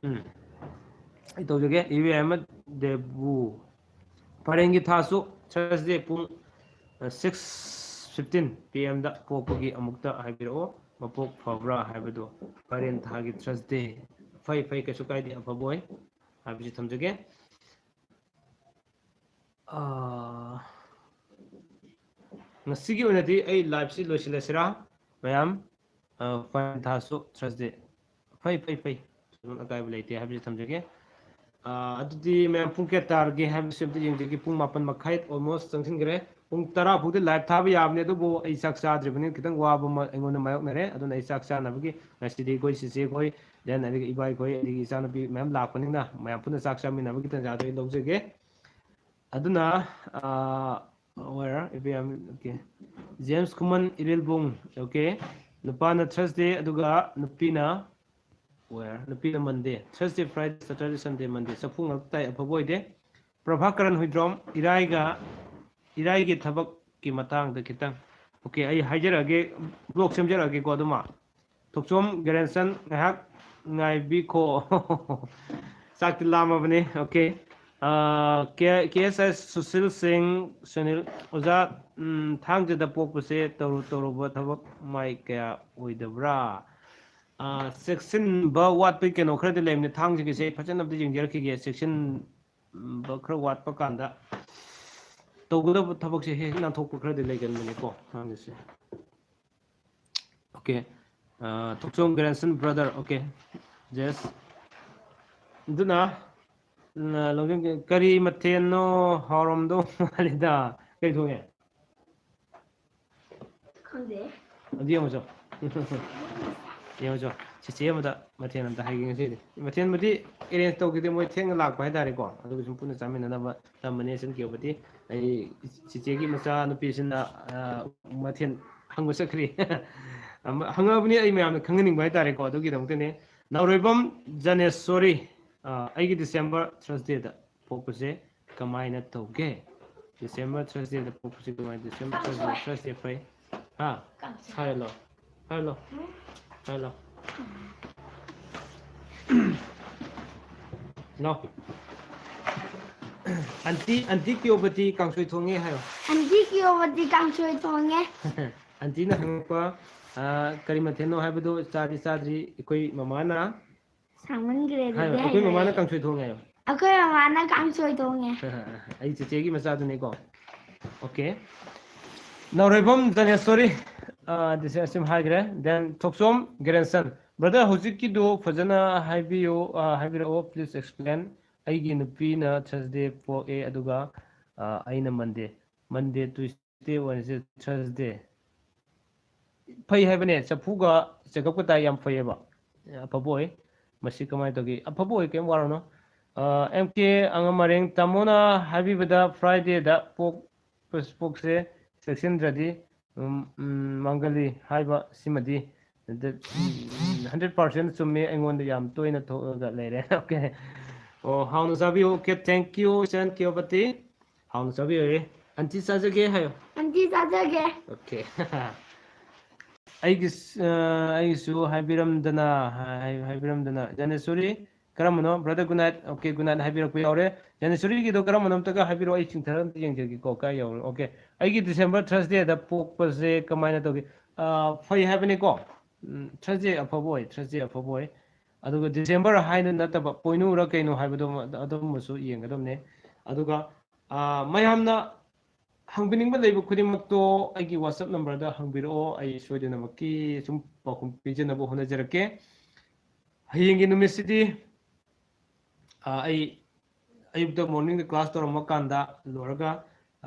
I told you again, Iwi Ahmed Debu Parengi Thasu Thursday Pung 6:15 PM da Popogi Amukta Habiro Mapok Fabra Habido Paren Thagi Thursday 5 Kasukai di Apaboy Habiji Tamjage Nasigi Unadi a live si Losilesira Mayam Fan Thasu Thursday 5 ꯑꯀꯥꯏꯕ ꯂꯩꯇꯦ ꯍꯥꯏꯕꯁꯤ ꯊꯝꯖꯒꯦ ꯑꯗꯨꯗꯤ ꯃꯌꯥꯝ ꯄꯨꯡ ꯀꯌꯥ ꯇꯥꯔꯒꯦ ꯍꯥꯏꯕꯁꯤ ꯑꯝꯇ ꯌꯦꯡꯖꯒꯦ ꯄꯨꯡ 9:30 ꯑꯣꯜꯃꯣꯁ ꯆꯪꯁꯤꯟꯈ꯭ꯔꯦ ꯄꯨꯡ 10 ꯐꯥꯎꯗꯤ ꯂꯥꯏꯚ ꯊꯥꯕ ꯌꯥꯕꯅꯦ ꯑꯗꯨꯕꯨ ꯑꯩ ꯆꯥꯛ ꯆꯥꯗ꯭ꯔꯤꯕꯅꯤꯅ ꯈꯤꯇꯪ ꯋꯥꯕ ꯑꯃ ꯑꯩꯉꯣꯟꯗ ꯃꯥꯌꯣꯛꯅꯔꯦ ꯑꯗꯨꯅ ꯑꯩ ꯆꯥꯛ ꯆꯥꯅꯕꯒꯤ ꯉꯁꯤꯗꯤ ꯑꯩꯈꯣꯏ ꯆꯤꯆꯦ ꯑꯩꯈꯣꯏ ꯗꯦꯟ ꯑꯗꯒꯤ ꯏꯕꯥ ꯑꯩꯈꯣꯏ ꯑꯗꯒꯤ ꯏꯆꯥꯅꯨꯄꯤ ꯃꯌꯥꯝ ꯂꯥꯛꯄꯅꯤꯅ ꯃꯌꯥꯝ ꯄꯨꯟꯅ ꯆꯥꯛ ꯆꯥꯃꯤꯟꯅꯕꯒꯤ ꯇꯥꯟꯖꯥꯗꯣ ꯑꯩ ꯂꯧꯖꯒꯦ ꯑꯗꯨꯅ where okay James Khuman Irilbung okay ꯅꯨꯄꯥꯅ ꯊꯔꯁꯗꯦ ꯑꯗꯨꯒ ꯅꯨꯄꯤꯅ ꯅꯨꯄꯤꯅ ꯃꯟꯗꯦ ꯊꯔꯁꯗꯦ ꯐ꯭ꯔꯥꯏꯗꯦ ꯁꯦꯇꯔꯗꯦ ꯁꯟꯗꯦ ꯃꯟꯗे ꯆꯐꯨ ꯉꯥꯛ ꯇꯥꯏ ꯑꯐꯕ ꯑꯣꯏꯗꯦ ꯄ꯭ꯔꯚꯥꯀꯔꯟ ꯍꯨꯏꯗ꯭ꯔꯣꯝ ꯏꯔꯥꯏꯒꯤ ꯊꯕꯛꯀꯤ ꯃꯇꯥꯡꯗ ꯈꯤꯇꯪ ꯑꯣꯀꯦ ꯑꯩ ꯍꯥꯏꯖꯔꯛꯑꯒꯦ ꯕ꯭ꯂꯣꯛ ꯁꯦꯝꯖꯔꯛꯑꯒꯦꯀꯣ ꯑꯗꯨꯃ ꯊꯣꯛꯆꯣꯝ ꯒꯦꯔꯦꯟꯁꯟ ꯉꯥꯏꯍꯥꯛ ꯉꯥꯏꯕꯤꯈꯣ ꯆꯥꯛꯇꯤ ꯂꯥꯝꯃꯕꯅꯤ ꯑꯣꯀꯦ KSS ꯁꯨꯁꯤꯜ ꯁꯤꯡ ꯁꯨꯅꯤꯜ ꯑꯣꯖꯥ ꯊꯥꯡꯖꯗ ꯄꯣꯛꯄꯁꯦ ꯇꯧꯔꯨꯕ ꯊꯕꯛ ꯃꯥꯏ ꯀꯌꯥ ꯑꯣꯏꯗꯕ꯭ꯔꯥ ꯆꯦꯛꯁꯤꯟꯕ ꯋꯥꯠꯄꯒꯤ ꯀꯩꯅꯣ ꯈꯔꯗꯤ ꯂꯩꯕꯅꯤ ꯊꯥꯡꯖꯒꯤꯁꯦ ꯐꯖꯅ ꯑꯝꯇ ꯌꯦꯡꯖꯔꯛꯈꯤꯒꯦ ꯆꯦꯛꯁꯤꯟꯕ ꯈꯔ ꯋꯥꯠꯄ ꯀꯥꯟꯗ ꯇꯧꯒꯗꯕ ꯊꯕꯛꯁꯦ ꯍꯦꯛ ꯅꯥꯟꯊꯣꯛꯄ ꯈꯔꯗꯤ ꯂꯩꯒꯟꯕꯅꯤꯀꯣ ꯊꯥꯡꯖꯁꯦ ꯑꯣꯀꯦ ꯊꯣꯛꯆꯣꯝ ꯒ꯭ꯔꯦꯟꯁꯟ ꯕ꯭ꯔꯗꯔ ꯑꯣꯀே ꯖꯦꯁ ꯑꯗꯨꯅ ꯀꯔꯤ ꯃꯊꯦꯜꯅꯣ ꯍꯥꯎꯔꯝꯗꯧ ꯃꯥꯜꯂꯤꯗ ꯀꯔꯤ ꯊꯣꯡꯉꯦ ꯈꯪꯗꯦ ꯑꯗꯨ ꯌꯦꯡꯉꯨꯆꯣ ꯌꯦꯡꯉꯨꯆꯣ ꯆꯤꯆꯦ ꯑꯃꯗ ꯃꯊꯦꯜ ꯑꯝꯇ ꯍꯥꯏꯒꯦ ꯉꯁꯤꯗꯤ ꯃꯊꯦꯜꯕꯨꯗꯤ ꯑꯦꯔꯦꯟꯖ ꯇꯧꯈꯤꯗꯦ ꯃꯣꯏ ꯊꯦꯡꯅ ꯂꯥꯛꯄ ꯍꯥꯏꯇꯥꯔꯦꯀꯣ ꯑꯗꯨꯒ ꯁꯨꯝ ꯄꯨꯟꯅ ꯆꯥꯃꯤꯟꯅꯅꯕ ꯊꯝꯕꯅꯦ ꯁꯤꯟꯈꯤꯕꯕꯨꯗꯤ ꯑꯩ ꯆꯤꯆꯦꯒꯤ ꯃꯆꯥ ꯅꯨꯄꯤꯁꯤꯅ ꯃꯊꯦꯜ ꯍꯪꯕ ꯆꯠꯈ꯭ꯔꯤ ꯍꯪꯉꯛꯑꯕꯅꯤ ꯑꯩ ꯃꯌꯥꯝꯅ ꯈꯪꯍꯟꯅꯤꯡꯕ ꯍꯥꯏꯇꯥꯔꯦꯀꯣ ꯑꯗꯨꯒꯤꯗꯃꯛꯇꯅꯤ ꯅꯥꯎꯔꯦꯝꯕꯝ ꯖꯅꯦꯁꯣꯔꯤ ꯑꯩꯒꯤ ꯗꯤꯁꯦꯝꯕꯔ ꯊꯔꯁꯗꯦꯗ ꯄꯣꯛꯄꯁꯦ ꯀꯃꯥꯏꯅ ꯇꯧꯒꯦ ꯗꯤꯁꯦꯝꯕꯔ ꯊꯔꯁꯗꯦꯗ ꯄꯣꯛꯄꯁꯦ ꯀꯃꯥꯏꯅ ꯗꯤꯁꯦꯝꯕꯔ ꯊꯔꯁꯗꯦ ꯐꯩ ꯍꯥꯏꯔꯂꯣ ꯍꯥꯏꯔꯂꯣ ꯂꯥꯎ ꯑꯟꯇꯤ ꯀ꯭ꯌꯣꯕꯇꯤ ꯀꯥꯡꯁꯣꯏ ꯊꯣꯡꯉꯦ ꯍꯥꯏꯌꯣ ꯑꯟꯇꯤ ꯀꯤꯌꯣꯕꯗꯤ ꯀꯥꯡꯁꯣꯏ ꯊꯣꯡꯉꯦ ꯑꯟꯇꯤꯅ ꯍꯪꯉꯛꯄ ꯀꯔꯤ ꯃꯊꯦꯜꯅꯣ ꯍꯥꯏꯕꯗꯨ ꯆꯥꯗ꯭ꯔꯤ ꯑꯩꯈꯣꯏ ꯃꯃꯥꯅ ꯁꯥꯡꯃꯟꯈ꯭ꯔꯦ ꯍꯥꯏꯌꯣ ꯑꯗꯨꯗꯤ ꯑꯩꯈꯣꯏ ꯃꯃꯥꯅ ꯍꯥꯏꯈ꯭ꯔꯦ ꯀꯥꯡꯁꯣꯏ ꯊꯣꯡꯉꯦ ꯍꯥꯏꯌꯣ ꯑꯩꯈꯣꯏ ꯃꯃꯥꯅ ꯀꯥꯡꯁꯣꯏ ꯊꯣꯡꯉꯦ ꯑꯩ ꯆꯤꯆꯦꯒꯤ ꯃꯆꯥꯗꯨꯅꯤꯀꯣ ꯑꯣꯀꯦ ꯅꯥꯎꯔꯦꯝꯕꯝ ꯖꯅꯦꯁꯣꯔꯤ ꯁꯤꯝ ꯍꯥꯏꯈ꯭ರೆ ꯗꯦꯟ ꯊꯣꯛꯆꯣꯝ ꯒ꯭ꯔꯦꯟꯁꯟ ꯕ꯭ꯔꯗꯔ ꯍꯧꯖꯤꯛꯀꯤꯗꯨ ꯐꯖꯅ ꯍꯥꯏꯕꯤꯔꯛꯑꯣ ꯄ꯭ꯂꯤꯖ ꯑꯦꯛꯁꯄ꯭ꯂꯦꯟ ꯑꯩꯒꯤ ꯅꯨꯄꯤꯅ ꯊꯔꯁꯗꯦ ꯄꯣꯛꯑꯦ ꯑꯗꯨꯒ ꯑꯩꯅ ꯃꯟꯗꯦ ꯇꯨꯏꯁꯗꯦ ꯋꯦꯅꯁꯗꯦ ꯊꯔꯁꯗꯦ ꯐꯩ ꯍꯥꯏꯕꯅꯦ ꯆꯐꯨꯒ ꯆꯦꯒꯞꯀ ꯇꯥꯏ ꯌꯥꯝ ꯐꯩꯌꯦꯕ ꯑꯐꯕ ꯑꯣꯏ ꯃꯁꯤ ꯀꯃꯥꯏꯅ ꯇꯧꯒꯦ ꯑꯐꯕ ꯑꯣꯏ ꯀꯩꯝ ꯋꯥꯔꯨꯅꯣ MK ꯑꯉꯃꯔꯦꯡ ꯇꯥꯃꯣꯅ ꯍꯥꯏꯕꯤꯕꯗ ꯐ꯭ꯔꯥꯏꯗꯦꯗ ꯄꯣꯛꯁꯦ ꯆꯦꯛꯁꯤꯟꯗ꯭ꯔꯗꯤ ꯃꯥꯡꯒꯜꯂꯤ ꯍꯥꯏꯕ ꯁꯤꯃꯗꯤ 100% ꯆꯨꯝꯃꯤ ꯑꯩꯉꯣꯟꯗ ꯌꯥꯝ ꯇꯣꯏꯅ ꯊꯣꯛꯑꯒ ꯂꯩꯔꯦ ꯑꯣꯀꯦ ꯑꯣ ꯍꯥꯎꯅ ꯆꯥꯕꯤꯌꯨ ꯑꯣꯀꯦ ꯊꯦꯡꯛ ꯌꯨ ꯏꯆꯟ ꯀ꯭ꯌꯣꯕꯇꯤ ꯍꯥꯎꯅ ꯆꯥꯕꯤꯌꯨ ꯑꯟꯇꯤ ꯆꯥꯖꯒꯦ ꯍꯥꯏꯌꯣ ꯑꯟꯇꯤ ꯆꯥꯖꯒꯦ ꯑꯣꯀꯦ ꯑꯩꯒꯤꯁꯨ ꯍꯥꯏꯕꯤꯔꯝꯗꯅ ꯖꯅꯦꯁꯣꯔꯤ ꯀꯔꯝꯕꯅꯣ brother good night okay good night ꯍꯥꯏꯕꯤꯔꯛꯄ ꯌꯥꯎꯔꯦ ꯖꯅꯦꯁꯣꯔꯤꯒꯤꯗꯣ ꯀꯔꯝꯕꯅꯣ ꯑꯝꯇꯒ ꯍꯥꯏꯕꯤꯔꯛꯑꯣ ꯑꯩ ꯆꯤꯡꯊꯔ ꯑꯝꯇ ꯌꯦꯡꯖꯒꯦꯀꯣ ꯀꯥꯏ ꯌꯧꯔꯦ ꯑꯣꯀꯦ ꯑꯩꯒꯤ ꯗꯤꯁꯦꯝꯕꯔ ꯊꯔꯁꯗꯦꯗ ꯄꯣꯛꯄꯁꯦ ꯀꯃꯥꯏꯅ ꯇꯧꯒꯦ ꯐꯩ ꯍꯥꯏꯕꯅꯤꯀꯣ ꯊꯔꯁꯗꯦ ꯑꯐꯕ ꯑꯣꯏ ꯑꯗꯨꯒ ꯗꯤꯁꯦꯝꯕꯔ ꯍꯥꯏꯅ ꯅꯠꯇꯕ ꯄꯣꯏꯅꯨꯔ ꯀꯩꯅꯣ ꯍꯥꯏꯕꯗꯣ ꯑꯗꯨꯝꯕꯁꯨ ꯌꯦꯡꯒꯗꯕꯅꯦ ꯑꯗꯨꯒ ꯃꯌꯥꯝꯅ ꯍꯪꯕꯤꯅꯤꯡꯕ ꯂꯩꯕ ꯈꯨꯗꯤꯡꯃꯛꯇꯣ ꯑꯩꯒꯤ ꯋꯥꯆꯞ ꯅꯝꯕꯔꯗ ꯍꯪꯕꯤꯔꯛꯑꯣ ꯑꯩ ꯁꯣꯏꯗꯅꯃꯛꯀꯤ ꯁꯨꯝ ꯄꯥꯎꯈꯨꯝ ꯄꯤꯖꯅꯕ ꯍꯣꯠꯅꯖꯔꯛꯀꯦ ꯍꯌꯦꯡꯒꯤ ꯅꯨꯃꯤꯠꯁꯤꯗꯤ ꯑꯩ ꯑꯌꯨꯛꯇ ꯃꯣꯔꯅꯤꯡꯗ ꯀ꯭ꯂꯥꯁ ꯇꯧꯔꯝꯕ ꯀꯥꯟꯗ ꯂꯣꯏꯔꯒ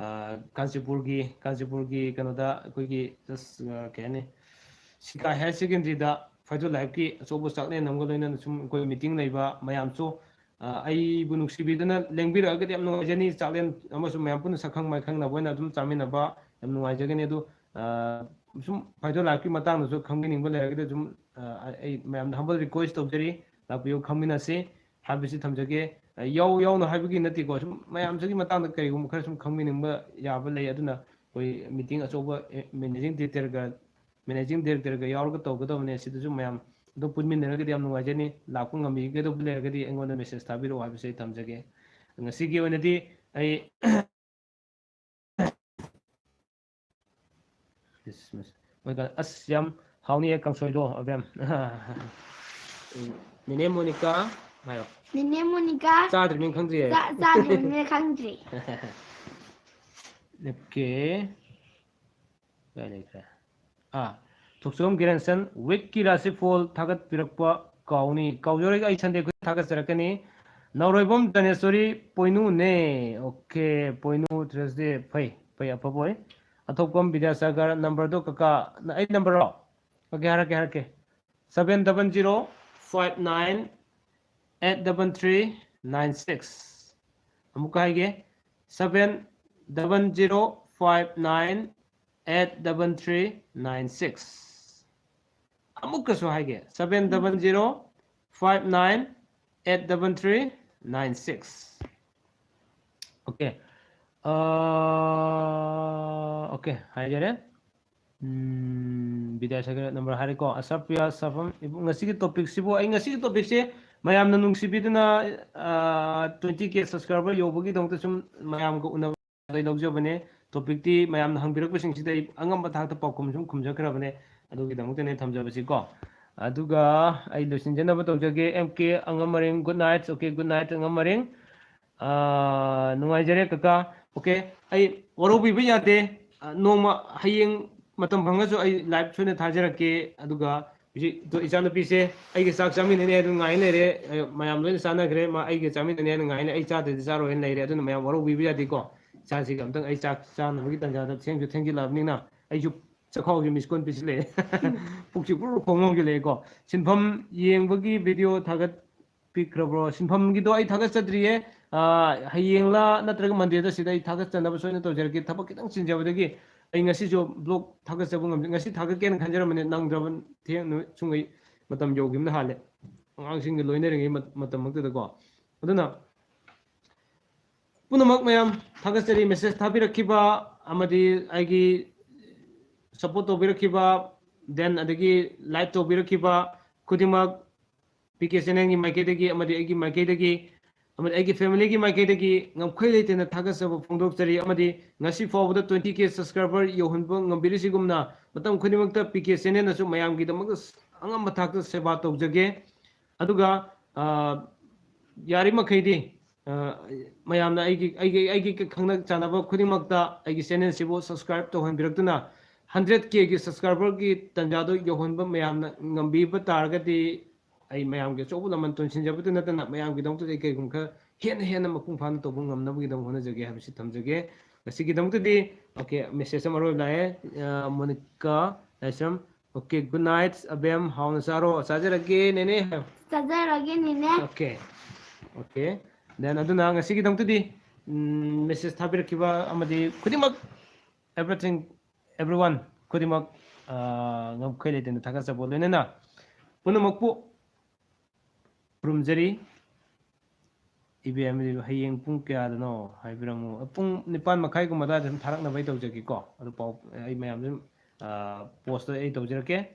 ꯀꯥꯟꯆꯤꯄꯨꯔꯒꯤ ꯀꯩꯅꯣꯗ ꯑꯩꯈꯣꯏꯒꯤ ꯖꯁ ꯀꯩ ꯍꯥꯏꯅꯤ ꯁꯤꯀꯥꯏ ꯍꯥꯌꯔ ꯁꯦꯀꯦꯟꯗꯔꯤꯗ ꯐꯥꯏꯖꯣ ꯂꯥꯏꯐꯀꯤ ꯑꯆꯧꯕ ꯆꯥꯛꯂꯦꯟ ꯑꯃꯒ ꯂꯣꯏꯅꯅ ꯁꯨꯝ ꯑꯩꯈꯣই ꯃꯤꯇꯤꯡ ꯂꯩꯕ ꯃꯌꯥꯝꯁꯨ ꯑꯩꯕꯨ ꯅꯨꯡꯁꯤꯕꯤꯗꯨꯅ ꯂꯦꯡꯕꯤꯔꯛꯑꯒꯗꯤ ꯌꯥꯝ ꯅꯨꯡꯉꯥꯏꯖꯅꯤ ꯆꯥꯛꯂꯦꯟ ꯑꯃꯁꯨꯡ ꯃꯌꯥꯝ ꯄꯨꯟꯅ ꯁꯛꯈꯪ ꯃꯥꯏꯈꯪꯅꯕ ꯑꯣꯏꯅ ꯑꯗꯨꯝ ꯆꯥꯃꯤꯟꯅꯕ ꯌꯥꯝ ꯅꯨꯡꯉꯥꯏꯖꯒꯅꯤ ꯑꯗꯨ ꯁꯨꯝ ꯐꯥꯏꯖꯣ ꯂꯥꯏꯐꯀꯤ ꯃꯇꯥꯡꯗꯁꯨ ꯈꯪꯕꯤꯅꯤꯡꯕ ꯂꯩꯔꯒꯗꯤ ꯑꯗꯨꯝ ꯑꯩ ꯃꯌꯥꯝꯗ ꯍꯝꯕꯜ ꯔꯤꯀ꯭ꯋꯦꯁ ꯇꯧꯖꯔꯤ ꯂꯥꯛꯄꯤꯌꯨ ꯈꯪꯃꯤꯟꯅꯁꯤ ꯍꯥꯏꯕꯁꯤ ꯊꯝꯖꯒꯦ ꯌꯥꯎꯅ ꯍꯥꯏꯕꯒꯤ ꯅꯠꯇꯦꯀꯣ ꯁꯨꯝ ꯃꯌꯥꯝꯁꯤꯒꯤ ꯃꯇꯥꯡꯗ ꯀꯔꯤꯒꯨꯝꯕ ꯈꯔ ꯁꯨꯝ ꯈꯪꯕꯤꯅꯤꯡꯕ ꯌꯥꯕ ꯂꯩ ꯑꯗꯨꯅ ꯑꯩꯈꯣꯏ ꯃꯤꯇꯤꯡ ꯑꯆꯧꯕ ꯃꯦꯅꯦꯖꯤꯡ ꯗꯤꯔꯦꯛꯇꯔꯒ ꯌꯥꯎꯔꯒ ꯇꯧꯒꯗꯕꯅꯦ ꯁꯤꯗꯁꯨ ꯃꯌꯥꯝ ꯑꯗꯨꯝ ꯄꯨꯟꯃꯤꯟꯅꯔꯒꯗꯤ ꯌꯥꯝ ꯅꯨꯡꯉꯥꯏꯖꯅꯤ ꯂꯥꯛꯄ ꯉꯝꯕꯤꯒꯗꯕ ꯂꯩꯔꯒꯗꯤ ꯑꯩꯉꯣꯟꯗ ꯃꯦꯁꯦꯖ ꯊꯥꯕꯤꯔꯛꯑꯣ ꯍꯥꯏꯕꯁꯦ ꯑꯩ ꯊꯝꯖꯒꯦ ꯉꯁꯤꯒꯤ ꯑꯣꯏꯅꯗꯤ ꯑꯩ ꯑꯁ ꯌꯥꯝ ꯍꯥꯎꯅꯤꯌꯦ ꯀꯥꯡꯁꯣꯏꯗꯣ ꯑꯕꯦꯝ ꯅꯦꯅꯦ ꯃꯣꯅꯤꯀꯥ ꯍꯥꯏꯌꯣ ꯅꯤꯅꯦ ꯃꯣꯅꯤꯀꯥ ꯆꯥꯗ꯭ꯔꯤꯕꯅꯤꯅ ꯈꯪꯗ꯭ꯔꯤ ꯆꯥꯗ꯭ꯔꯤꯕꯅꯤꯅ ꯈꯪꯗ꯭ꯔꯤ ꯑꯣꯀꯦ ꯀꯥꯏ ꯂꯩꯈ꯭ꯔꯦ ꯊꯣꯛꯆꯣꯝ ꯒꯤꯔꯦꯟꯁꯟ ꯋꯤꯛꯀꯤ ꯔꯥꯁꯤꯐꯣꯜ ꯊꯥꯒꯠꯄꯤꯔꯛꯄ kauni kaujore ai Sunday ku thaga sarakani Nauroibom Tanesori Poinu ne okay Poinu Thursday pai apaboy Athokom Vidyasagar number do kaka na 8 number ro okay harake 70059 83396 amuka haige 70059 83396 amuka so haige 70059 83396 okay okay haige Vidyasagar number hariko asapya safam ngasi ki topic sibo ai ngasi ki topic se mayam na nungsibiduna 20k subscriber yobogi dongta sum mayam ko una dai logjo bane topic ti mayam na hangbirak pasing sida angam ba thakta pakum sum khumja khara bane adugi dongta ne thamja basi ko aduga ai losin jana ba tawjage mk angam maring good night okay good night angam maring nungai jare kaka okay ai worobi bi yate noma hayeng matam bhangaso ai live thune thajarake aduga to isana pise ai ge sak chami ne adu ngai ne re mayam loin sana gre ma ai ge chami ne ngai ne ai cha de zaro en nei re adu mayam waro bi ya di ko cha si gam tang ai chak cha na gi tan ja da thank you love ni na ai ju chakhaw gi miskon pis le pukchi pur khongong gi le ko sinpham yeng bagi video thagat pikrabro sinpham gi do ai thagat chadriye hayeng la natraga mande da sidai thagat chana ba soina to jerki thabak kitang sinjabadagi ai ngasi jo blog thagat chabung ngasi thagat ken khanjaramane nang draban theng chungai matam yogim na hale angang sing loina ringi matam mak da ko aduna punamak mayam thagat chari message thabirakhiba amadi aigi support tobirakhiba then adagi like tobirakhiba kudimak PKSN gi maikedagi amadi aigi maikedagi amadi aigi family gi maikedagi ngamkhoi leitena thagat sab phongdok chari amadi ngasi fawda 20k subscriber yohunba ngambirisi gumna matam khunimakta PKSN na su mayam gi damak angam mathakta seba tawjage aduga yari makhaidi mayam na aigi khangna chanaba khunimakta aigi channel sibo subscribe to hanbiraktuna 100k gi subscriber gi tanjado yohunba mayam na ngambi ba targati ai mayam ge chobu laman ton sinjabatu natana mayam gi dongtu kai gum kha hen mapung phan to bungam na gi dong hona jage habisi thamjage ngasi gi dongtu di okay message amaro lae monica asam okay good night abem hauna saro sajarage nene Sajarage nene okay then aduna ngasi gi dongtu di message thabirakiba amadi khudimak everyone khudimak ngam khaile ten thaka sa bolene na punamakpu Rumjari IBM hayeng pung kya dano haibiramu pung nipan makai ko mada den tharak na bai tawjaki ko adu pau ai mayam post ai tawjarake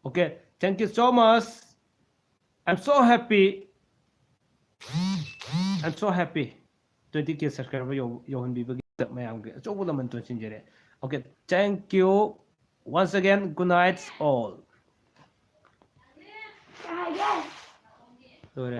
okay thank you so much I'm so happy 20k subscriber yohan bi bagi mayam ge chobula man to sinjere okay thank you once again good night all Yes. Rồi